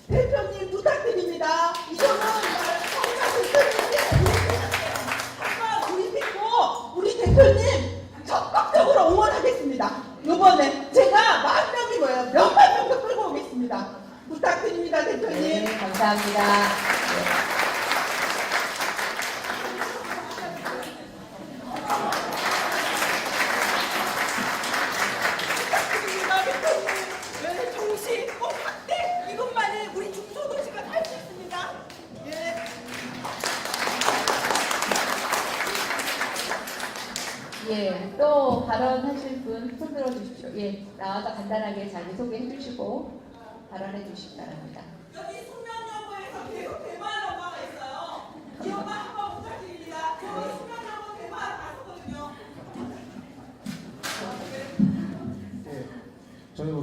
[SPEAKER 8] 대표님 부탁드립니다. 이거는 성사 대표님께 한번 우리 믿고 우리 대표님 적극적으로 응원하겠습니다. 이번에 제가 10,000명이 뭐예요? 몇만 명도 끌고 오겠습니다. 부탁드립니다, 대표님.
[SPEAKER 1] 네, 감사합니다.
[SPEAKER 8] 부탁드립니다, 대표님. 네, 정시 꼭 확대. 이것만이 우리 중소도시가 살 수 있습니다. 예.
[SPEAKER 1] 예, 또 발언하실 분 손 들어 주십시오. 예, 나와서 간단하게 자기 소개해 주시고 발언해 주시기 바랍니다.
[SPEAKER 8] 여기 숙명여고에서 교육 대만어가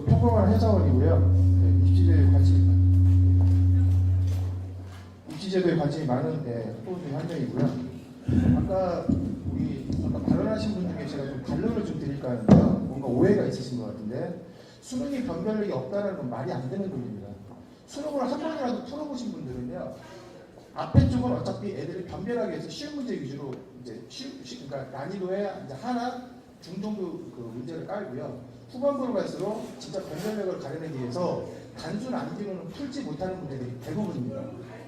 [SPEAKER 10] 저도 평범한 회사원이고요. 네, 입시제도에 관심이 많은 후보 중에 한 명이고요. 아까 발언하신 분 중에 제가 좀 반론을 좀 드릴까 하는데요. 뭔가 오해가 있으신 것 같은데 수능이 변별력이 없다는 건 말이 안 되는 논리입니다. 수능을 한 번이라도 풀어보신 분들은요. 앞에 쪽은 어차피 애들이 변별하기 위해서 쉬운 문제 위주로 이제 그러니까 난이도에 이제 하나 중정도 그 문제를 깔고요. 후반부로 갈수록 진짜 변별력을 가려내기 위해서 단순 암기로는 풀지 못하는 문제들이 대부분입니다.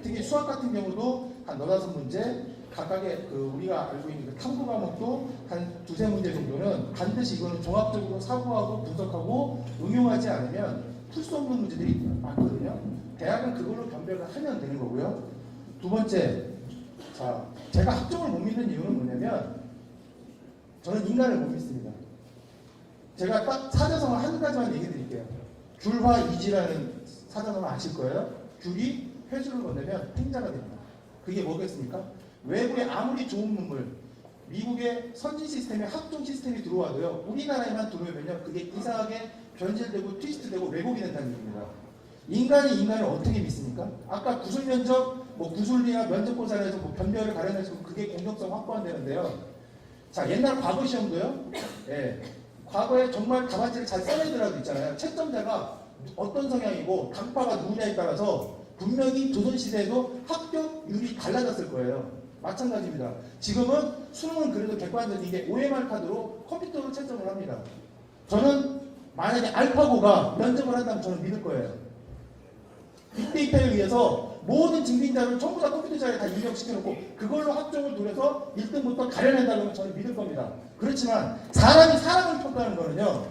[SPEAKER 10] 특히 수학 같은 경우도 한 4-5문제, 각각의 우리가 알고 있는 그 탐구 과목도 한 2-3문제 정도는 반드시 이거는 종합적으로 사고하고 분석하고 응용하지 않으면 풀 수 없는 문제들이 많거든요. 대학은 그걸로 변별을 하면 되는 거고요. 두 번째, 자, 제가 학종을 못 믿는 이유는 뭐냐면 저는 인간을 못 믿습니다. 제가 딱 사자성어 한 가지만 얘기 드릴게요. 귤화이지라는 사자성어 아실 거예요. 귤이 회수를 건네면 팽자가 됩니다. 그게 뭐겠습니까? 외부에 아무리 좋은 문물, 미국의 선진 시스템에 학종 시스템이 들어와도요. 우리나라에만 들어오면요. 그게 이상하게 변질되고 트위스트되고 왜곡이 된다는 얘기입니다. 인간이 인간을 어떻게 믿습니까? 아까 구술 면접, 구술이나 면접고사에서 변별을 가려내서 그게 공정성 확보한다는데요. 자, 옛날 과거 시험도요. 예, 과거에 정말 답안지를 잘 써내더라도 있잖아요. 채점자가 어떤 성향이고 당파가 누구냐에 따라서 분명히 조선시대에도 합격률이 달라졌을 거예요. 마찬가지입니다. 지금은 수능은 그래도 객관적인 게 OMR 카드로 컴퓨터로 채점을 합니다. 저는 만약에 알파고가 면접을 한다면 저는 믿을 거예요. 빅데이터에 의해서 모든 증빙자를 전부 다 컴퓨터 자료에 다 입력시켜놓고 그걸로 학종을 돌려서 1등부터 가려낸다면 저는 믿을 겁니다. 그렇지만 사람이 사람을 평가하는 거는요.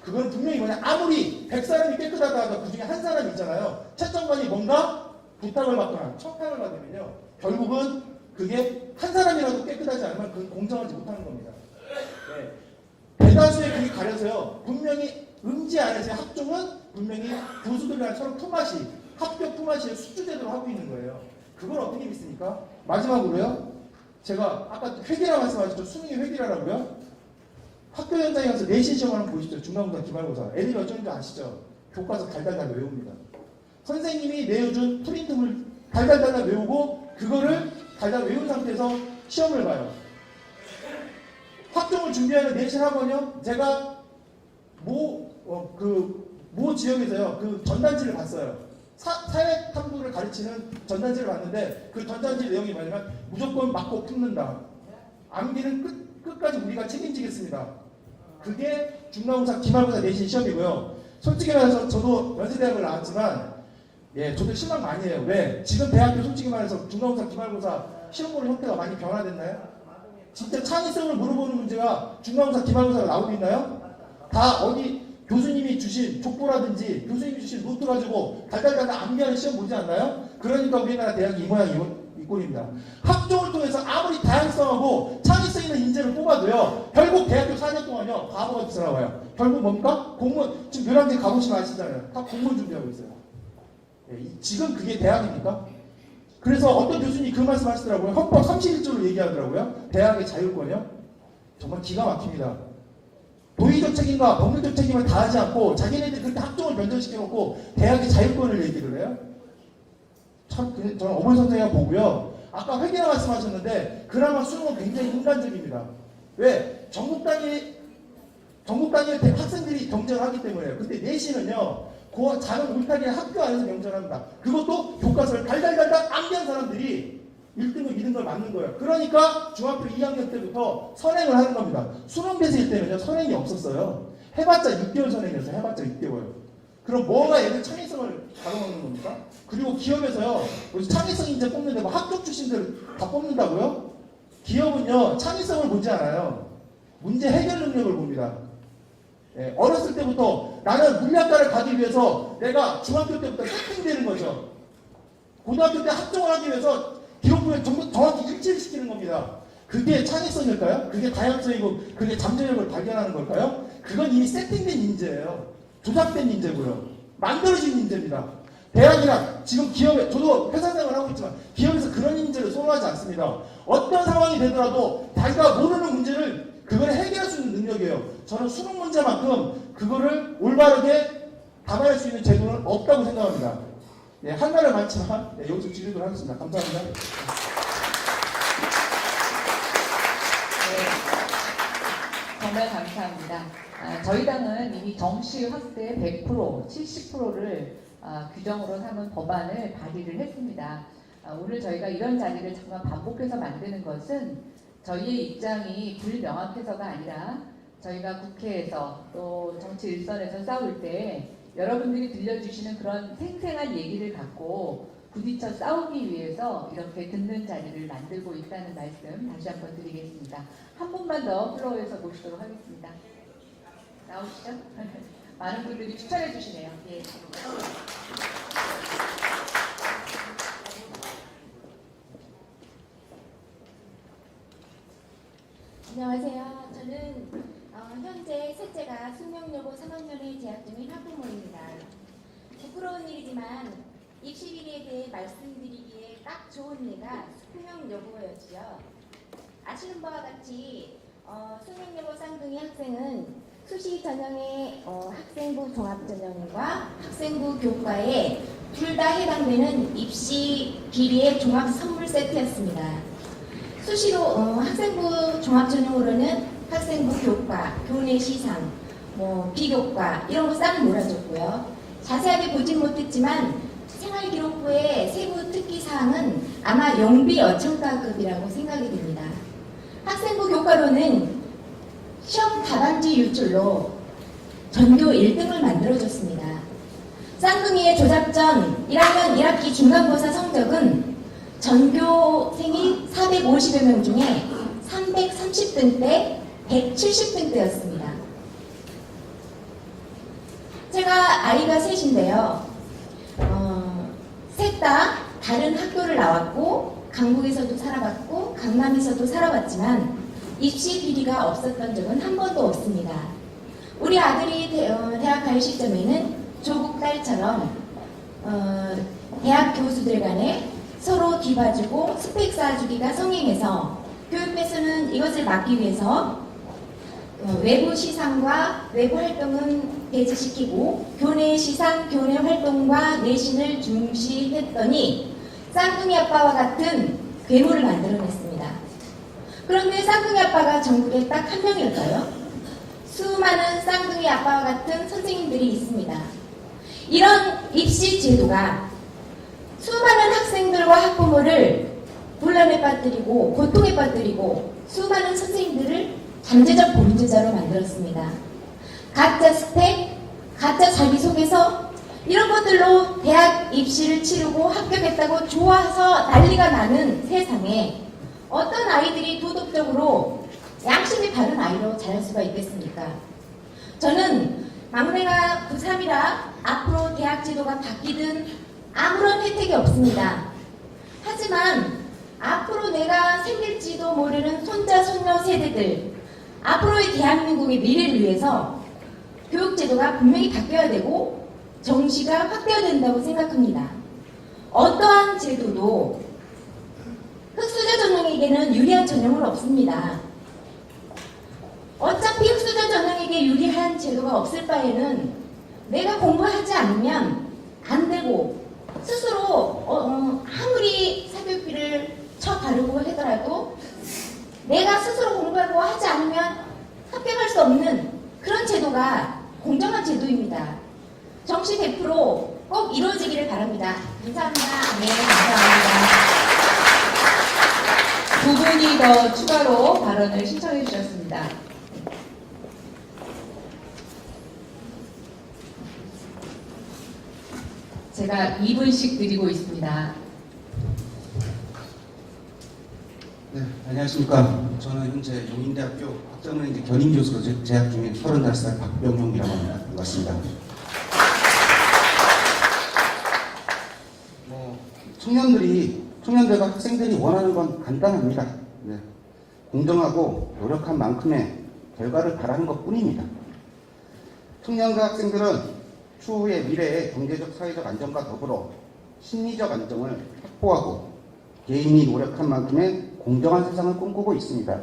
[SPEAKER 10] 그건 분명히 아무리 100사람이 깨끗하다 하다 그 중에 한 사람이 있잖아요. 채점관이 뭔가 부탁을 받거나 청탁을 받으면요. 결국은 그게 한 사람이라도 깨끗하지 않으면 그건 공정하지 못하는 겁니다. 네. 대다수의 그게 가려서요. 분명히 음지 안에서의 학종은 분명히 교수들이랑 서로 품앗이, 합격 품앗이의 수주제도로 하고 있는 거예요. 그걸 어떻게 믿습니까? 마지막으로요. 제가 아까 회계라 말씀하셨죠. 수능이 회계라라고요. 학교 현장에 가서 내신 시험 하는 거 보시죠. 중간고사, 기말고사. 애들이 어쩌는지 아시죠? 교과서 달달달 외웁니다. 선생님이 내어준 프린트물 달달달 외우고 그거를 달달 외운 상태에서 시험을 봐요. 학종을 준비하는 내신 학원요. 제가 모 지역에서요. 그 전단지를 봤어요. 사회 탐구를 가르치는 전단지를 봤는데 그 전단지 내용이 뭐냐면 무조건 맞고 품는다. 암기는 끝까지 우리가 책임지겠습니다. 그게 중간고사, 기말고사 내신 시험이고요. 솔직히 말해서 저도 연세대학을 나왔지만 저도 실망 많이 해요. 왜? 지금 대학교 솔직히 말해서 중간고사, 기말고사 시험 보는 형태가 많이 변화됐나요? 진짜 창의성을 물어보는 문제가 중간고사, 기말고사가 나오고 있나요? 다 어디 교수님이 주신 족보라든지 교수님이 주신 노트 가지고 달달달 암기하는 시험 보지 않나요? 그러니까 우리나라 대학이 이 모양 이 꼴입니다. 학종을 통해서 아무리 다양성하고 창의성 있는 인재를 뽑아도요. 결국 대학교 4년 동안요. 바보가 돼서 나와요. 결국 뭡니까? 공무원, 지금 묘랑대 가보시면 아시잖아요. 다 공무원 준비하고 있어요. 지금 그게 대학입니까? 그래서 어떤 교수님이 그 말씀 하시더라고요. 헌법 31조를 얘기하더라고요. 대학의 자율권이요. 정말 기가 막힙니다. 도의적 책임과 법률적 책임을 다하지 않고 자기네들 그렇게 학종을 변절시켜놓고 대학의 자율권을 얘기를 해요. 참 저는 어머니 선생님을 보고요. 아까 회계라 말씀하셨는데 그나마 수능은 굉장히 인간적입니다. 왜? 전국 단위의 학생들이 경쟁을 하기 때문에요. 근데 내신은요. 그 작은 울타리의 학교 안에서 경쟁합니다. 그것도 교과서를 달달달달 암기한 사람들이 1등을 2등을 맞는 거예요. 그러니까 중학교 2학년 때부터 선행을 하는 겁니다. 수능 대세일 때는요. 선행이 없었어요. 해봤자 6개월 선행이었어요. 해봤자 6개월. 그럼 뭐가 얘들 창의성을 가로막는 겁니까? 그리고 기업에서요. 창의성 인재 뽑는데 학교 출신들 다 뽑는다고요? 기업은요. 창의성을 보지 않아요. 문제 해결 능력을 봅니다. 어렸을 때부터 나는 물리학과를 가기 위해서 내가 중학교 때부터 세팅되는 거죠. 고등학교 때 학종을 하기 위해서 기록부에 정확히 일치를 시키는 겁니다. 그게 창의성일까요? 그게 다양성이고 그게 잠재력을 발견하는 걸까요? 그건 이미 세팅된 인재예요. 조작된 인재고요. 만들어진 인재입니다. 대학이나 지금 기업에 저도 회사 생활을 하고 있지만 기업에서 그런 인재를 선호하지 않습니다. 어떤 상황이 되더라도 자기가 모르는 문제를 그걸 해결할 수 있는 능력이에요. 저는 수능 문제만큼 그거를 올바르게 감안할 수 있는 제도는 없다고 생각합니다. 네, 한 나라 많지만 네, 여기서 지르도록 하겠습니다. 감사합니다.
[SPEAKER 1] 정말 감사합니다. 저희 당은 이미 정시 확대 100%, 70%를 규정으로 삼은 법안을 발의를 했습니다. 오늘 저희가 이런 자리를 정말 반복해서 만드는 것은 저희의 입장이 불명확해서가 아니라 저희가 국회에서 또 정치 일선에서 싸울 때 여러분들이 들려주시는 그런 생생한 얘기를 갖고 부딪혀 싸우기 위해서 이렇게 듣는 자리를 만들고 있다는 말씀 다시 한번 드리겠습니다. 한 분만 더 플로어에서 모시도록 하겠습니다. 나오시죠? 많은 분들이 추천해 주시네요. 예.
[SPEAKER 3] 안녕하세요. 저는 현재 셋째가 숙명여고 3학년에 재학 중인 학부모입니다. 부끄러운 일이지만 입시 비리에 대해 말씀드리기에 딱 좋은 예가 숙명여고였지요. 아시는 바와 같이 숙명여고 쌍둥이 학생은 수시 전형의 학생부 종합전형과 학생부 교과에 둘 다 해당되는 입시 비리의 종합 선물 세트였습니다. 수시로 학생부 종합전형으로는 학생부 교과, 교내 시상, 비교과 이런 거 싹 몰아줬고요. 자세하게 보진 못했지만 생활기록부의 세부 특기사항은 아마 영비 어천가급이라고 생각이 됩니다. 학생부 교과로는 시험 답안지 유출로 전교 1등을 만들어줬습니다. 쌍둥이의 조작 전 1학년 1학기 중간고사 성적은 전교생이 450여 명 중에 330등대, 170등대였습니다. 제가 아이가 셋인데요. 셋 다 다른 학교를 나왔고 강북에서도 살아봤고 강남에서도 살아봤지만 입시 비리가 없었던 적은 한 번도 없습니다. 우리 아들이 대학 갈 시점에는 조국 딸처럼 대학 교수들 간에 서로 뒤봐주고 스펙 쌓아주기가 성행해서 교육부에서는 이것을 막기 위해서 외부 시상과 외부 활동은 배제시키고 교내 시상, 교내 활동과 내신을 중시했더니 쌍둥이 아빠와 같은 괴물을 만들어냈습니다. 그런데 쌍둥이 아빠가 전국에 딱 한 명일까요? 수많은 쌍둥이 아빠와 같은 선생님들이 있습니다. 이런 입시 제도가 수많은 학생들과 학부모를 혼란에 빠뜨리고 고통에 빠뜨리고 수많은 선생님들을 잠재적 범죄자로 만들었습니다. 가짜 스펙, 가짜 자기소개서 이런 것들로 대학 입시를 치르고 합격했다고 좋아서 난리가 나는 세상에 어떤 아이들이 도덕적으로 양심이 바른 아이로 자랄 수가 있겠습니까? 저는 막내가 고3이라 앞으로 대학 제도가 바뀌든 아무런 혜택이 없습니다. 하지만 앞으로 내가 생길지도 모르는 손자, 손녀 세대들, 앞으로의 대한민국의 미래를 위해서 교육제도가 분명히 바뀌어야 되고 정시가 확대해야 된다고 생각합니다. 어떠한 제도도 흑수저 전형에게는 유리한 전형은 없습니다. 어차피 흑수저 전형에게 유리한 제도가 없을 바에는 내가 공부하지 않으면 안 되고 스스로 아무리 사교육비를 쳐바르고 하더라도 내가 스스로 공부하고 하지 않으면 합격할 수 없는 그런 제도가 공정한 제도입니다. 정시 100% 꼭 이루어지기를 바랍니다. 감사합니다.
[SPEAKER 1] 네, 감사합니다. 두 분이 더 추가로 발언을 신청해 주셨습니다. 제가 2분씩 드리고 있습니다.
[SPEAKER 11] 네, 안녕하십니까. 저는 현재 용인대학교 학점은 견인교수로 재학 중인 35살 박병용이라고 합니다. 반갑습니다. 청년들과 학생들이 원하는 건 간단합니다. 네, 공정하고 노력한 만큼의 결과를 바라는 것 뿐입니다. 청년과 학생들은 추후의 미래의 경제적, 사회적 안정과 더불어 심리적 안정을 확보하고 개인이 노력한 만큼의 공정한 세상을 꿈꾸고 있습니다.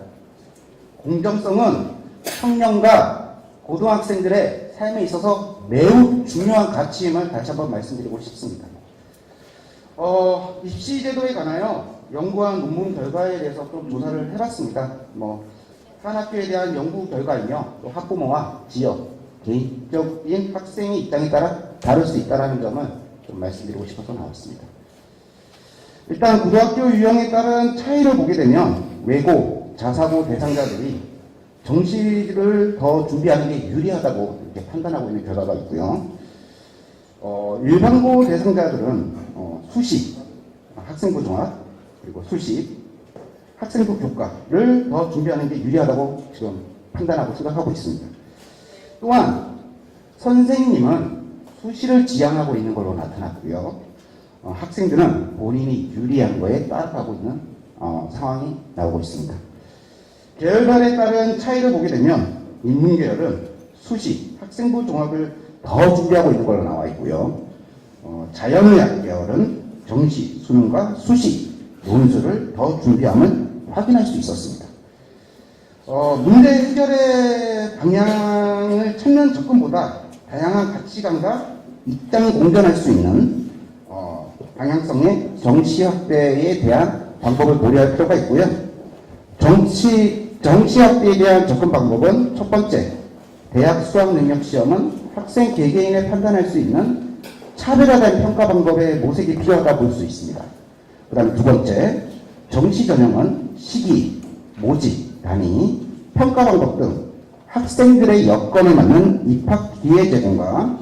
[SPEAKER 11] 공정성은 청년과 고등학생들의 삶에 있어서 매우 중요한 가치임을 다시 한번 말씀드리고 싶습니다. 입시 제도에 관하여 연구한 논문 결과에 대해서 좀 조사를 해봤습니다. 한 학교에 대한 연구 결과이며 또 학부모와 지역, 개인적인 학생의 입장에 따라 다를 수 있다는 점을 좀 말씀드리고 싶어서 나왔습니다. 일단 고등학교 유형에 따른 차이를 보게 되면 외고, 자사고 대상자들이 정시를 더 준비하는 게 유리하다고 이렇게 판단하고 있는 결과가 있고요. 일반고 대상자들은 수시, 학생부 종합, 그리고 수시, 학생부 교과를 더 준비하는 게 유리하다고 지금 판단하고 생각하고 있습니다. 또한 선생님은 수시를 지향하고 있는 걸로 나타났고요. 학생들은 본인이 유리한 거에 따라가고 있는 상황이 나오고 있습니다. 계열반에 따른 차이를 보게 되면 인문계열은 수시, 학생부 종합을 더 준비하고 있는 걸로 나와 있고요. 자연의학 계열은 정시, 수능과 수시, 논술을 더 준비함을 확인할 수 있었습니다. 문제 해결의 방향을 찾는 접근보다 다양한 가치관과 입장 공존할 수 있는 방향성의 정시 확대에 대한 방법을 고려할 필요가 있고요. 정시 확대에 대한 접근 방법은 첫 번째, 대학 수학 능력 시험은 학생 개개인에 판단할 수 있는 차별화된 평가 방법의 모색이 필요하다 볼 수 있습니다. 그 다음에 두 번째, 정시 전형은 시기, 모집, 단위, 평가 방법 등 학생들의 여건에 맞는 입학 기회 제공과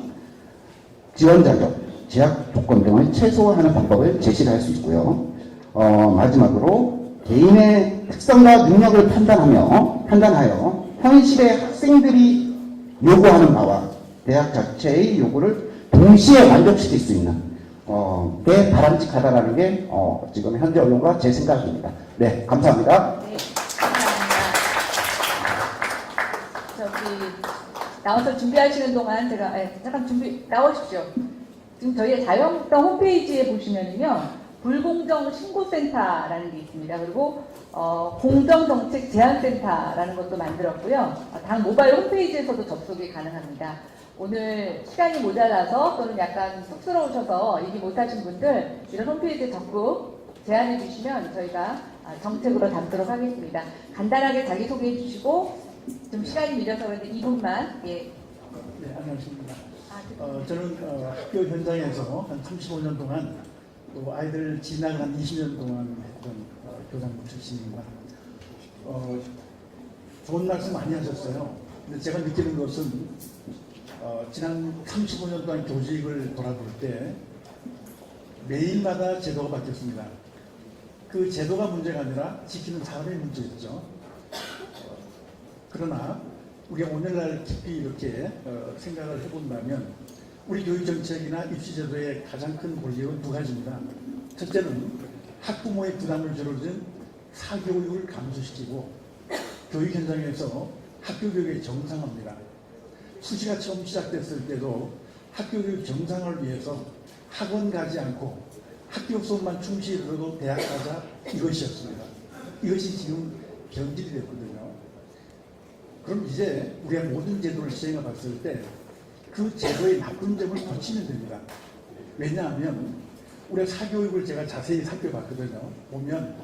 [SPEAKER 11] 지원 자격, 재학 조건 등을 최소화하는 방법을 제시를 할 수 있고요. 마지막으로 개인의 특성과 능력을 판단하여 현실의 학생들이 요구하는 바와 대학 자체의 요구를 동시에 만족시킬 수 있는 게 바람직하다라는 게 지금 현재 언론과 제 생각입니다. 네, 감사합니다.
[SPEAKER 1] 네, 감사합니다. 나와서 준비하시는 동안 제가 잠깐 나오십시오. 지금 저희의 자유한국당 홈페이지에 보시면요, 불공정 신고센터라는 게 있습니다. 그리고 공정정책 제안센터라는 것도 만들었고요. 당 모바일 홈페이지에서도 접속이 가능합니다. 오늘 시간이 모자라서 또는 약간 쑥스러우셔서 얘기 못하신 분들 이런 홈페이지에 적극 제안해 주시면 저희가 정책으로 담도록 하겠습니다. 간단하게 자기소개해 주시고 좀 시간이 밀려서 그런데 2분만. 예.
[SPEAKER 12] 네, 안녕하십니까. 저는 학교 현장에서 한 35년 동안 또 아이들 진학을 한 20년 동안 했던 교장부 출신입니다. 좋은 말씀 많이 하셨어요. 근데 제가 느끼는 것은 지난 35년 동안 교직을 돌아볼 때 매일마다 제도가 바뀌었습니다. 그 제도가 문제가 아니라 지키는 사람의 문제였죠. 그러나 우리가 오늘날 깊이 이렇게 생각을 해본다면 우리 교육정책이나 입시제도의 가장 큰 권리는 두 가지입니다. 첫째는 학부모의 부담을 줄여준 사교육을 감소시키고 교육 현장에서 학교 교육의 정상화입니다. 수시가 처음 시작됐을 때도 학교 교육 정상화를 위해서 학원 가지 않고 학교 수업만 충실히 들어도 대학 가자 이것이었습니다. 이것이 지금 변질이 됐거든요. 그럼 이제 우리가 모든 제도를 시행해 봤을 때 그 제도의 나쁜 점을 고치면 됩니다. 왜냐하면 우리가 사교육을 제가 자세히 살펴봤거든요. 보면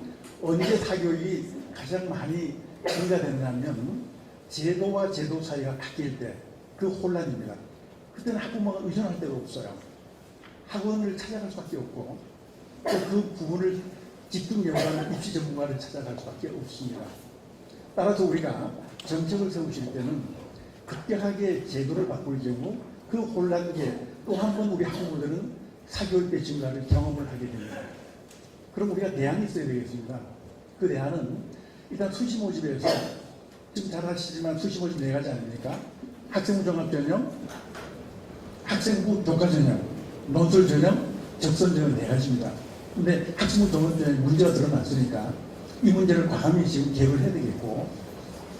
[SPEAKER 12] 언제 사교육이 가장 많이 증가됐냐면 제도와 제도 사이가 바뀔 때 그 혼란입니다. 그때는 학부모가 의존할 데가 없어요. 학원을 찾아갈 수밖에 없고 또 그 부분을 집중 연구하는 입시 전문가를 찾아갈 수밖에 없습니다. 따라서 우리가 정책을 세우실 때는 급격하게 제도를 바꿀 경우 그 혼란기에 또 한 번 우리 학부모들은 사교육의 증가를 경험을 하게 됩니다. 그럼 우리가 대안이 있어야 되겠습니다. 그 대안은 일단 수시 모집에서 지금 잘 아시지만 수시 모집 4가지 아닙니까? 학생부 종합 전형, 학생부 교과 전형, 논술 전형, 적선 전형 4가지입니다. 근데 학생부 종합 전형에 문제가 드러났으니까 이 문제를 과감히 지금 개입을 해야 되겠고,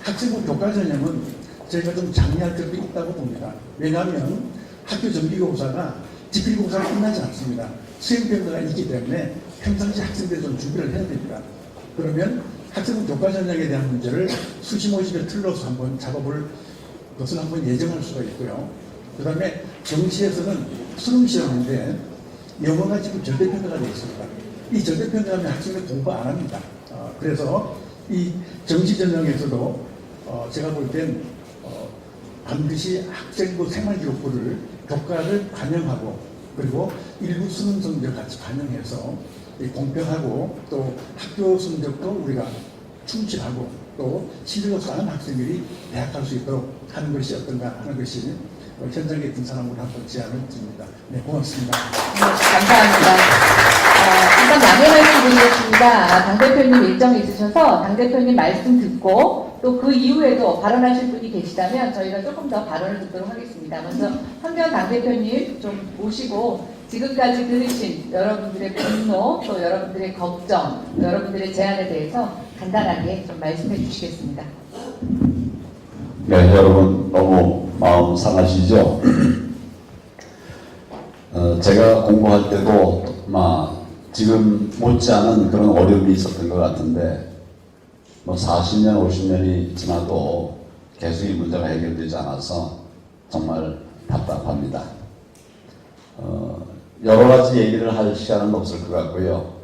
[SPEAKER 12] 학생부 교과 전형은 저희가 좀 장려할 점이 있다고 봅니다. 왜냐하면 학교 정기교사가 집필교사가 끝나지 않습니다. 수행평가가 있기 때문에 평상시 학생들이 좀 준비를 해야 됩니다. 그러면 학생부 교과 전형에 대한 문제를 수시 모집의 틀로서 한번 작업을 그것을 한번 예정할 수가 있고요. 그 다음에 정시에서는 수능 시험인데 영어가 지금 절대평가가 되어 있습니다. 이 절대평가하면 학생들이 공부 안 합니다. 그래서 이 정시 전형에서도 제가 볼 땐 반드시 학생부 생활기록부를 교과를 반영하고 그리고 일부 수능 성적 같이 반영해서 공평하고 또 학교 성적도 우리가 충실하고 또 실력 쌓은 학생들이 대학 갈 수 있도록 하는 것이 어떤가 하는 것이 현장에 있던 사람으로 한번 제안을 드립니다. 네, 고맙습니다.
[SPEAKER 1] 네, 감사합니다. 일단 남해라는 분이었습니다. 당대표님 일정이 있으셔서 당대표님 말씀 듣고 또 그 이후에도 발언하실 분이 계시다면 저희가 조금 더 발언을 듣도록 하겠습니다. 먼저 황교안 당대표님 좀 모시고 지금까지 들으신 여러분들의 분노 또 여러분들의 걱정 또 여러분들의 제안에 대해서 간단하게 좀 말씀해 주시겠습니다.
[SPEAKER 13] 네, 여러분 너무 마음 상하시죠? 제가 공부할 때도 지금 못지않은 그런 어려움이 있었던 것 같은데 40년, 50년이 지나도 계속 이 문제가 해결되지 않아서 정말 답답합니다. 여러 가지 얘기를 할 시간은 없을 것 같고요.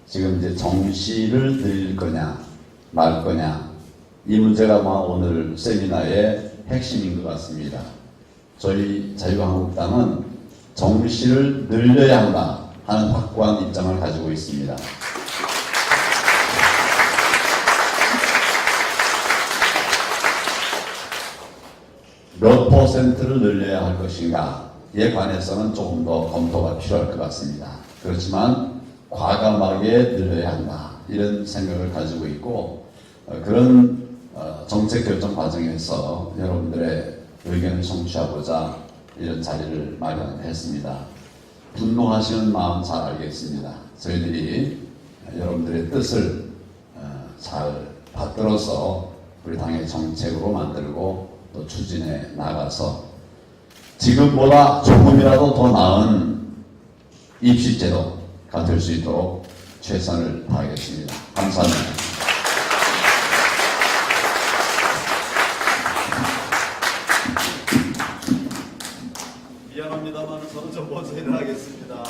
[SPEAKER 13] 지금 이제 정시를 늘릴 거냐 말 거냐 이 문제가 오늘 세미나의 핵심인 것 같습니다. 저희 자유한국당은 정시를 늘려야 한다 하는 확고한 입장을 가지고 있습니다. 몇 퍼센트를 늘려야 할 것인가에 관해서는 조금 더 검토가 필요할 것 같습니다. 그렇지만 과감하게 늘려야 한다 이런 생각을 가지고 있고 그런 정책 결정 과정에서 여러분들의 의견을 청취하고자 이런 자리를 마련했습니다. 분노하시는 마음 잘 알겠습니다. 저희들이 여러분들의 뜻을 잘 받들어서 우리 당의 정책으로 만들고 또 추진해 나가서 지금보다 조금이라도 더 나은 입시제도가 될 수 있도록 최선을 다하겠습니다. 감사합니다.
[SPEAKER 14] 미안합니다만 저는 좀 먼저 일어나겠습니다.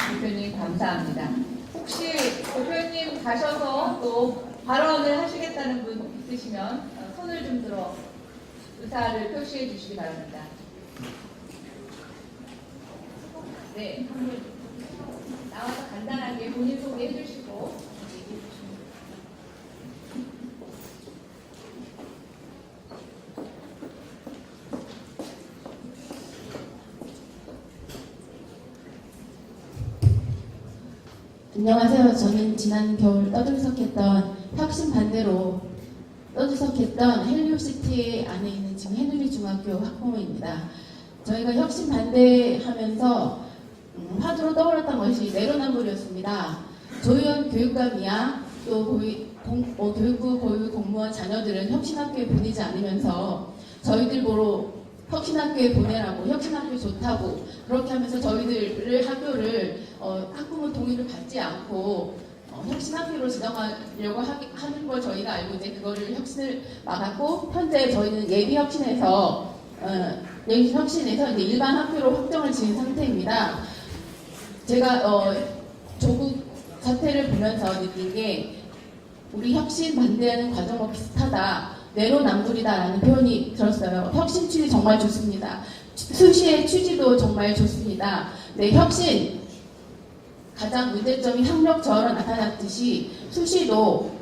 [SPEAKER 1] 대표님 감사합니다. 혹시 대표님 가셔서 또 발언을 하시겠다는 분 있으시면 손을 좀 들어 의사를 표시해 주시기 바랍니다. 네, 한번 나와서 간단하게 본인 소개해 주시고 얘기해 주시면
[SPEAKER 4] 안녕하세요. 저는 지난 겨울 떠들썩했던 혁신 반대로 떠들썩했던 헬리오시티 안에 있는 지금 해누리 중학교 학부모입니다. 저희가 혁신 반대하면서 화두로 떠올랐던 것이 내로남불이었습니다. 조희연 교육감이야 또 교육부 고위 공무원 자녀들은 혁신학교에 보내지 않으면서 저희들 보러 혁신학교에 보내라고 혁신학교 좋다고 그렇게 하면서 저희들을 학교를 학부모 동의를 받지 않고 혁신학교로 지정하려고 하는 걸 저희가 알고 이제 그거를 혁신을 막았고 현재 저희는 예비혁신에서 이제 일반 학교로 확정을 지은 상태입니다. 제가 조국 사태를 보면서 느낀 게 우리 혁신 반대하는 과정과 비슷하다. 내로남불이다라는 표현이 들었어요. 혁신 취지 정말 좋습니다. 수시의 취지도 정말 좋습니다. 네, 혁신 가장 문제점이 학력 저하로 나타났듯이 수시도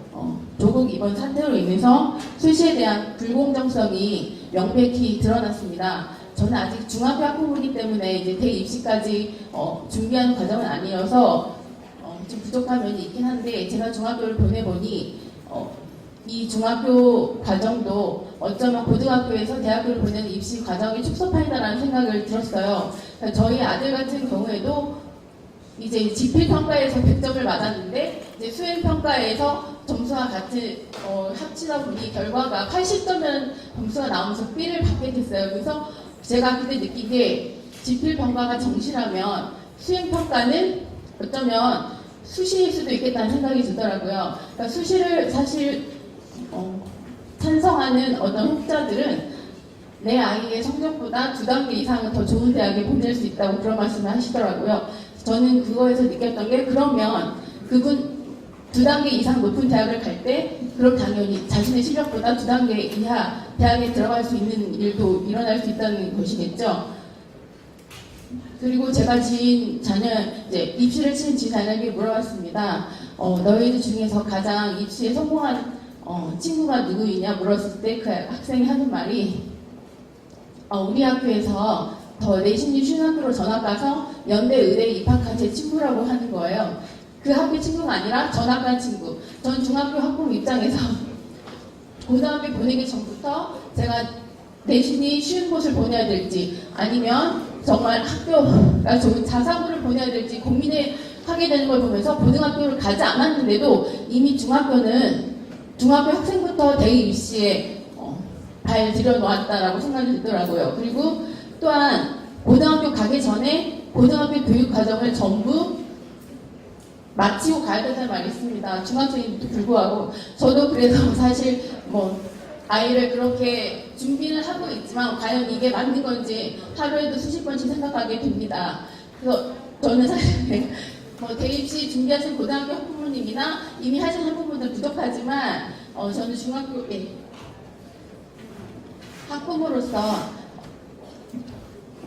[SPEAKER 4] 조국 이번 사태로 인해서 수시에 대한 불공정성이 명백히 드러났습니다. 저는 아직 중학교 학부모이기 때문에 이제 대입시까지 준비하는 과정은 아니어서 좀 부족한 면이 있긴 한데 제가 중학교를 보내보니 이 중학교 과정도 어쩌면 고등학교에서 대학교를 보내는 입시 과정이 축소판이다라는 생각을 들었어요. 그러니까 저희 아들 같은 경우에도 이제 지필평가에서 100점을 맞았는데 이제 수행평가에서 점수와 같은 합치다 보니 결과가 80점이라는 점수가 나오면서 B를 받게 됐어요. 그래서 제가 그때 느낀 게 지필평가가 정시라면 수행평가는 어쩌면 수시일 수도 있겠다는 생각이 들더라고요. 그러니까 수시를 사실 찬성하는 어떤 혹자들은 내 아이의 성적보다 2단계 이상은 더 좋은 대학에 보낼 수 있다고 그런 말씀을 하시더라고요. 저는 그거에서 느꼈던 게 그러면 그분 2단계 이상 높은 대학을 갈 때 그럼 당연히 자신의 실력보다 2단계 이하 대학에 들어갈 수 있는 일도 일어날 수 있다는 것이겠죠. 그리고 제가 지인 자녀, 이제 입시를 치는 지인 자녀에게 물어봤습니다. 너희들 중에서 가장 입시에 성공한 친구가 누구이냐 물었을 때 그 학생이 하는 말이 우리 학교에서 더 내신이 쉬운 학교로 전학 가서 연대 의대에 입학한 제 친구라고 하는 거예요. 그 학교 친구가 아니라 전학 간 친구. 전 중학교 학부모 입장에서 고등학교 보내기 전부터 제가 내신이 쉬운 곳을 보내야 될지 아니면 정말 학교가 좋은 자사고를 보내야 될지 고민을 하게 되는 걸 보면서 고등학교를 가지 않았는데도 이미 중학교 학생부터 대입 입시에 발 들여놓았다라고 생각이 들더라고요. 그리고 또한 고등학교 가기 전에 고등학교 교육 과정을 전부 마치고 가야 된다는 말이 있습니다. 중학생임에도 불구하고 저도 그래서 사실 아이를 그렇게 준비를 하고 있지만 과연 이게 맞는 건지 하루에도 수십 번씩 생각하게 됩니다. 그래서 저는 사실 대입시 준비하신 고등학교 학부모님이나 이미 하신 학부모들 부족하지만 저는 중학교 학부모로서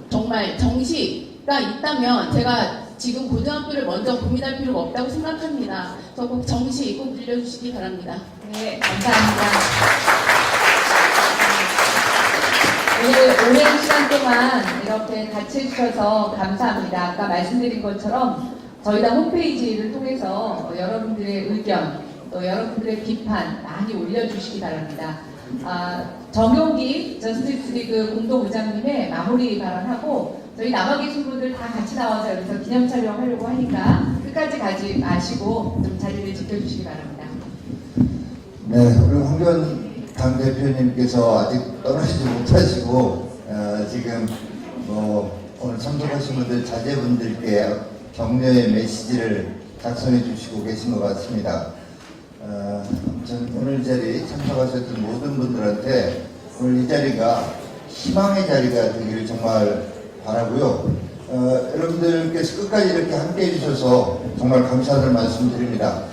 [SPEAKER 4] 정말 정시가 있다면 제가 지금 고등학교를 먼저 고민할 필요가 없다고 생각합니다. 저 꼭 정시 꼭 늘려주시기 바랍니다.
[SPEAKER 1] 네, 감사합니다. 오랜 시간 동안 이렇게 같이 해주셔서 감사합니다. 아까 말씀드린 것처럼 저희 당 홈페이지를 통해서 여러분들의 의견, 또 여러분들의 비판 많이 올려주시기 바랍니다. 정용기 저스티스 리그 공동의장님의 마무리 발언하고 저희 남아 계신 분들 다 같이 나와서 여기서 기념 촬영하려고 하니까 끝까지 가지 마시고 좀 자리를 지켜주시기 바랍니다.
[SPEAKER 2] 네, 우리 황교안 당대표님께서 아직 떠나시지 못하시고 지금 오늘 참석하신 분들 자제분들께 격려의 메시지를 작성해 주시고 계신 것 같습니다. 저는 오늘 이 자리에 참석하셨던 모든 분들한테 오늘 이 자리가 희망의 자리가 되기를 정말 바라고요. 여러분들께서 끝까지 이렇게 함께 해주셔서 정말 감사하다는 말씀드립니다.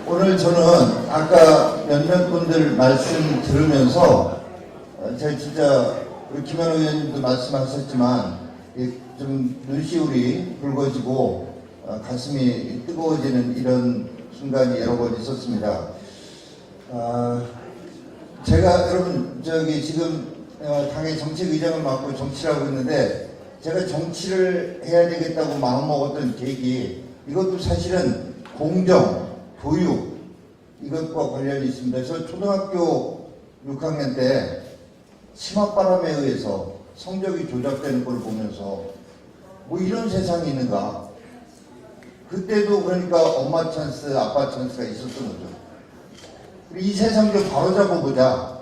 [SPEAKER 2] 오늘 저는 아까 몇몇 분들 말씀 들으면서 제가 진짜 우리 김현우 의원님도 말씀하셨지만 좀 눈시울이 붉어지고 가슴이 뜨거워지는 이런 순간이 여러 번 있었습니다. 제가 여러분 지금 당의 정책의장을 맡고 정치를 하고 있는데 제가 정치를 해야 되겠다고 마음먹었던 계기 이것도 사실은 공정, 교육 이것과 관련이 있습니다. 저 초등학교 6학년 때 치맛바람에 의해서 성적이 조작되는 걸 보면서 이런 세상이 있는가. 그때도 그러니까 엄마 찬스, 아빠 찬스가 있었던 거죠. 이 세상 좀 바로잡아보자.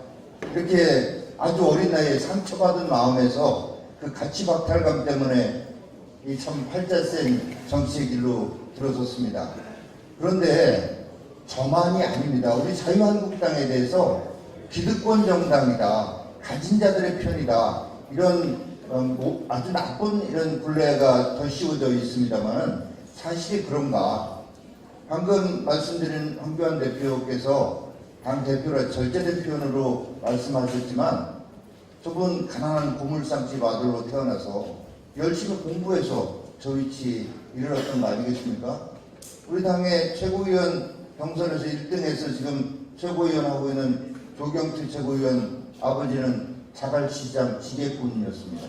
[SPEAKER 2] 이렇게 아주 어린 나이에 상처받은 마음에서 그 가치 박탈감 때문에 이 참 팔자 센 정치의 길로 들어섰습니다. 그런데 저만이 아닙니다. 우리 자유한국당에 대해서 기득권 정당이다. 가진 자들의 편이다. 이런 아주 나쁜 이런 굴레가 더 씌워져 있습니다만 사실이 그런가? 방금 말씀드린 황교안 대표께서 당 대표라 절제된 표현으로 말씀하셨지만 저분 가난한 고물상집 아들로 태어나서 열심히 공부해서 저 위치 이르렀던 거 아니겠습니까? 우리 당의 최고위원 경선에서 1등해서 지금 최고위원 하고 있는 조경태 최고위원 아버지는 자갈시장 지게꾼이었습니다.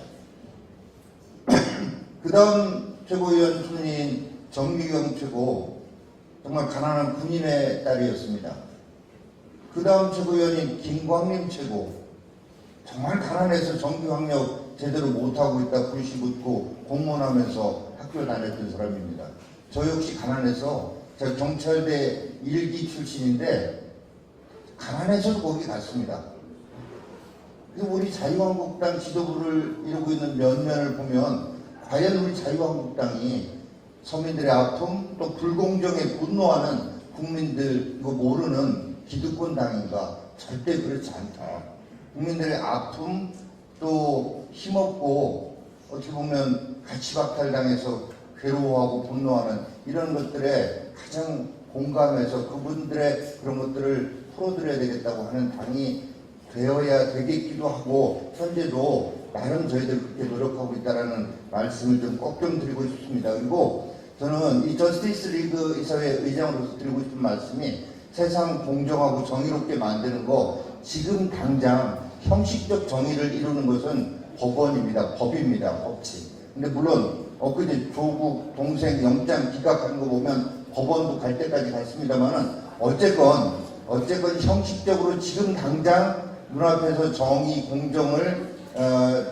[SPEAKER 2] 그 다음 최고위원 순위인 정미경 최고 정말 가난한 군인의 딸이었습니다. 그 다음 최고위원인 김광림 최고 정말 가난해서 정규학력 제대로 못하고 있다 불씨 붙고 공무원하면서 학교 다녔던 사람입니다. 저 역시 가난해서 제가 경찰대 1기 출신인데 가난해서도 거기 갔습니다. 그래서 우리 자유한국당 지도부를 이루고 있는 면면을 보면 과연 우리 자유한국당이 서민들의 아픔, 또 불공정에 분노하는 국민들 이거 모르는 기득권 당인가? 절대 그렇지 않다. 국민들의 아픔, 또 힘없고 어떻게 보면 가치박탈당해서 괴로워하고 분노하는 이런 것들에 가장 공감해서 그분들의 그런 것들을 풀어드려야 되겠다고 하는 당이 되어야 되겠기도 하고, 현재도 나름 저희들 그렇게 노력하고 있다는 말씀을 좀 꼭 좀 드리고 싶습니다. 그리고 저는 이 저스티스 리그 이사회 의장으로서 드리고 싶은 말씀이, 세상 공정하고 정의롭게 만드는 거, 지금 당장 형식적 정의를 이루는 것은 법원입니다. 법입니다. 법칙. 근데 물론 엊그제 조국 동생 영장 기각하는 거 보면 법원도 갈 때까지 갔습니다만은, 어쨌건 형식적으로 지금 당장 눈앞에서 정의, 공정을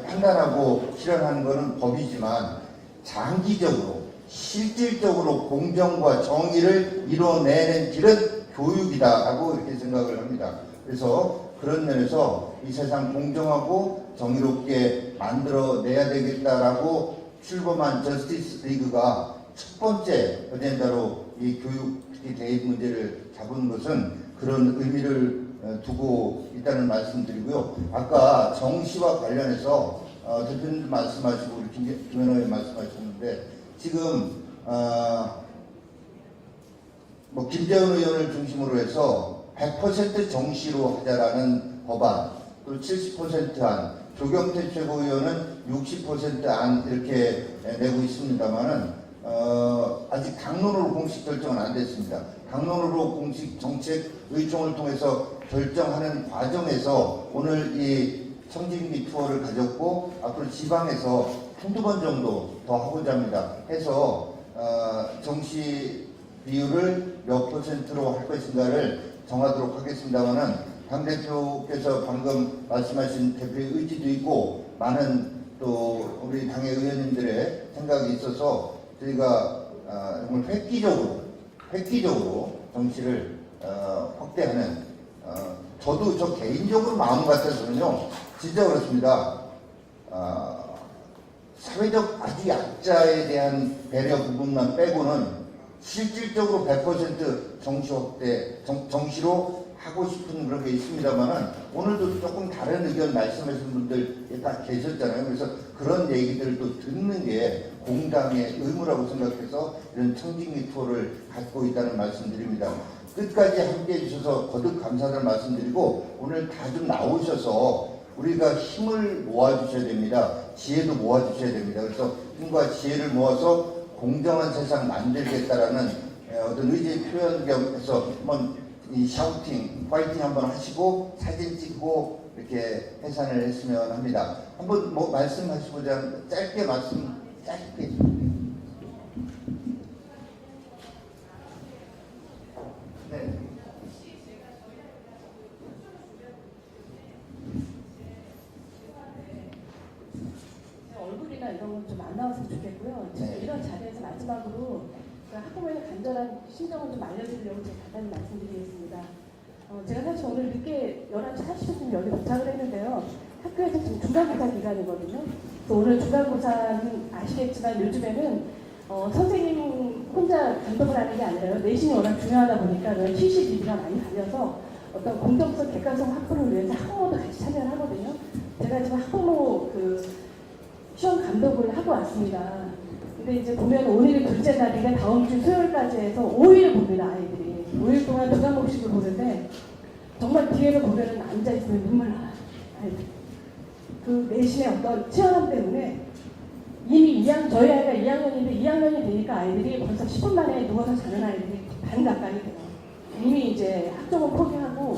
[SPEAKER 2] 판단하고 실현하는 것은 법이지만, 장기적으로 실질적으로 공정과 정의를 이뤄내는 길은 교육이다라고 이렇게 생각을 합니다. 그래서 그런 면에서 이 세상 공정하고 정의롭게 만들어내야 되겠다라고 출범한 저스티스 리그가 첫 번째 어젠다로 이 교육, 특히 대입 문제를 잡은 것은 그런 의미를 두고 있다는 말씀드리고요. 아까 정시와 관련해서 대표님도 말씀하시고 우리 김현호 의원 말씀하셨는데, 지금 뭐 김재원 의원을 중심으로 해서 100% 정시로 하자라는 법안, 또 70%안, 조경태 최고위원은 60%안 이렇게 내고 있습니다만은 아직 당론으로 공식 결정은 안 됐습니다. 당론으로 공식 정책 의총을 통해서 결정하는 과정에서 오늘 이 청진기 투어를 가졌고, 앞으로 지방에서 한두 번 정도 더 하고자 합니다. 해서 정시 비율을 몇 %로 할 것인가를 정하도록 하겠습니다만은, 당대표께서 방금 말씀하신 대표의 의지도 있고 많은 또 우리 당의 의원님들의 생각이 있어서 저희가 정말 획기적으로 정시를 확대하는, 저도 저 개인적으로 마음 같아서는요, 진짜 그렇습니다. 사회적 아주 약자에 대한 배려 부분만 빼고는 실질적으로 100% 정시 확대, 정시로 하고 싶은 그런 게 있습니다만은, 오늘도 조금 다른 의견 말씀하신 분들 다 계셨잖아요. 그래서 그런 얘기들도 듣는 게 공당의 의무라고 생각해서 이런 청진기 투어를 갖고 있다는 말씀드립니다. 끝까지 함께 해주셔서 거듭 감사를 말씀드리고, 오늘 다 좀 나오셔서 우리가 힘을 모아주셔야 됩니다. 지혜도 모아주셔야 됩니다. 그래서 힘과 지혜를 모아서 공정한 세상 만들겠다라는 어떤 의지의 표현 겸해서 한번 이 샤우팅, 파이팅 한번 하시고 사진 찍고 이렇게 해산을 했으면 합니다. 한번 뭐 말씀하시고자 짧게 짧게. 네.
[SPEAKER 15] 얼굴이나 이런 건 좀 안 나왔으면 좋겠고요. 제가
[SPEAKER 2] 네.
[SPEAKER 15] 이런 자리에서 마지막으로 학부모의 간절한 심정을 좀 알려드리려고 제가 간단히 말씀드리겠습니다. 제가 사실 오늘 늦게 11시 40분쯤 여기 도착을 했는데요. 학교에서 지금 중간고사 기간이거든요. 그래서 오늘 중간고사는 아시겠지만 요즘에는 선생님 혼자 감독을 하는 게 아니라요. 내신이 워낙 중요하다 보니까 실시 비리가 많이 갈려서 어떤 공정성, 객관성 확보를 위해서 학부모도 같이 참여를 하거든요. 제가 지금 학부모 시험 감독을 하고 왔습니다. 근데 이제 보면 오늘이 둘째 날인데 다음 주 수요일까지 해서 5일을 봅니다, 아이들이. 5일 동안 두 과목씩을 보는데 정말 뒤에서 보면은 앉아있으면 눈물 나요, 아이들. 그 내신의 어떤 치열함 때문에 이미 저희 아이가 2학년인데 2학년이 되니까 아이들이 벌써 10분 만에 누워서 자는 아이들이 반 가까이 돼요. 이미 이제 학종은 포기하고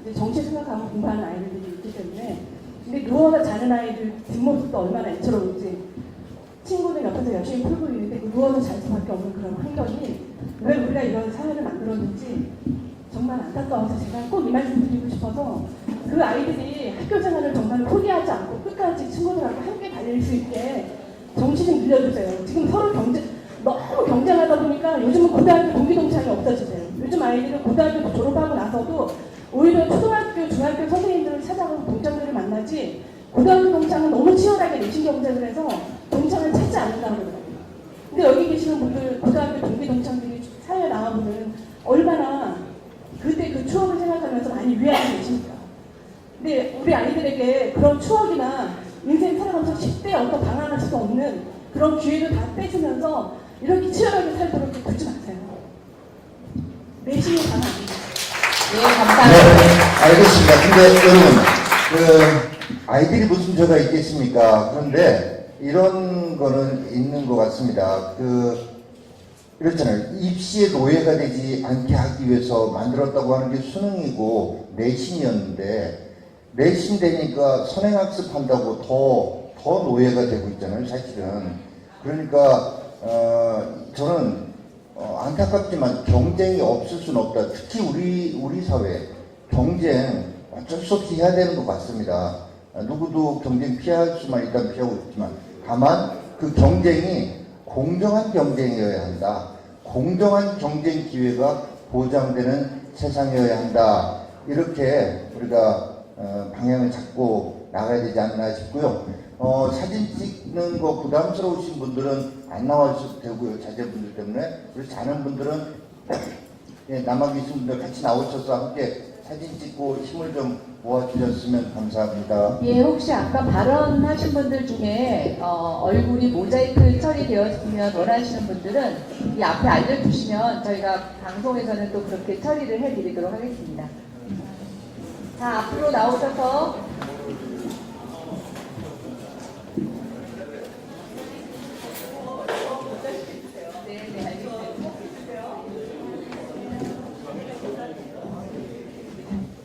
[SPEAKER 15] 이제 정치 생각하고 공부하는 아이들이 있기 때문에, 근데 누워서 자는 아이들 뒷모습도 얼마나 애처로운지, 친구들 옆에서 열심히 풀고 있는데 그 누워서 잘 수밖에 없는 그런 환경이 왜 우리가 이런 사회를 만들었는지 정말 안타까워서 제가 꼭 이 말씀 드리고 싶어서, 그 아이들이 학교 생활을 정말 포기하지 않고 끝까지 친구들하고 함께 달릴 수 있게 정시 좀 늘려주세요. 지금 서로 너무 경쟁하다 보니까 요즘은 고등학교 동기동창이 없어지세요. 요즘 아이들은 고등학교 졸업하고 나서도 오히려 초등학교, 중학교 선생님들을 찾아가서 동창들을 만나지, 고등학교 동창은 너무 치열하게 내신 경쟁을 해서 동창을 찾지 않는다고 그러더라고요. 근데 여기 계시는 분들, 고등학교 동기 동창들이 사회 나와보면 얼마나 그때 그 추억을 생각하면서 많이 위안이 되십니까? 근데 우리 아이들에게 그런 추억이나 인생 살아가면서 10대에 어떤 방황할 수 없는 그런 기회를 다 뺏으면서 이렇게 치열하게 살도록 굴지 마세요. 내심이 강합니다.
[SPEAKER 1] 네, 감사합니다.
[SPEAKER 2] 네, 알겠습니다. 근데 여러분, 아이들이 무슨 죄가 있겠습니까? 그런데 이런 거는 있는 것 같습니다. 이렇잖아요. 입시에 노예가 되지 않게 하기 위해서 만들었다고 하는 게 수능이고 내신이었는데, 내신 되니까 선행학습 한다고 더 노예가 되고 있잖아요, 사실은. 그러니까, 저는, 안타깝지만 경쟁이 없을 수는 없다. 특히 우리 사회, 경쟁 어쩔 수 없이 해야 되는 것 같습니다. 누구도 경쟁 피할 수만 있다면 피하고 있지만, 다만 그 경쟁이 공정한 경쟁이어야 한다. 공정한 경쟁 기회가 보장되는 세상이어야 한다. 이렇게 우리가 방향을 잡고 나가야 되지 않나 싶고요. 사진 찍는 거 부담스러우신 분들은 안 나와주셔도 되고요. 자제분들 때문에. 그렇지 않은 분들은 예, 남아 계신 분들 같이 나오셔서 함께 사진 찍고 힘을 좀 모아주셨으면 감사합니다.
[SPEAKER 1] 예, 혹시 아까 발언하신 분들 중에 얼굴이 모자이크 처리되었으면 원하시는 분들은 이 앞에 알려주시면 저희가 방송에서는 또 그렇게 처리를 해드리도록 하겠습니다. 자, 앞으로 나오셔서 네, 알겠습니다.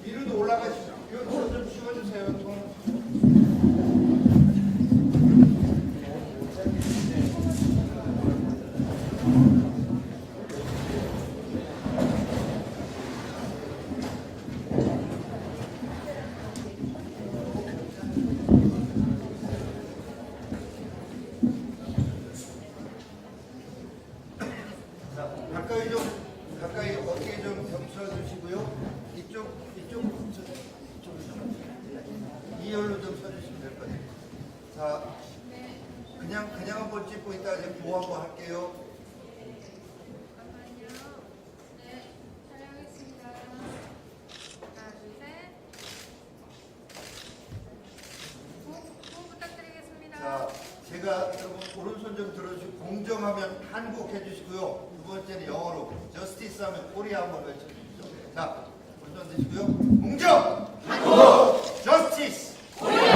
[SPEAKER 2] 위로도 올라가시죠. 이거 좀 씌워주세요. 가까이 어깨 좀 겹쳐주시고요. 이쪽 2열로 좀 서주시면 될 것 같아요. 자, 그냥 한번 찍고 있다 이제 보호 한번 할게요. 자, 제가 여러분 오른손 좀 들어주시고 공정하면 한국 해주시고요. 두 번째는 영어로 저스티스 하면 코리아 한번 외쳐주시죠. 자, 오른손 드시고요. 공정! 한국! 저스티스! 코리아!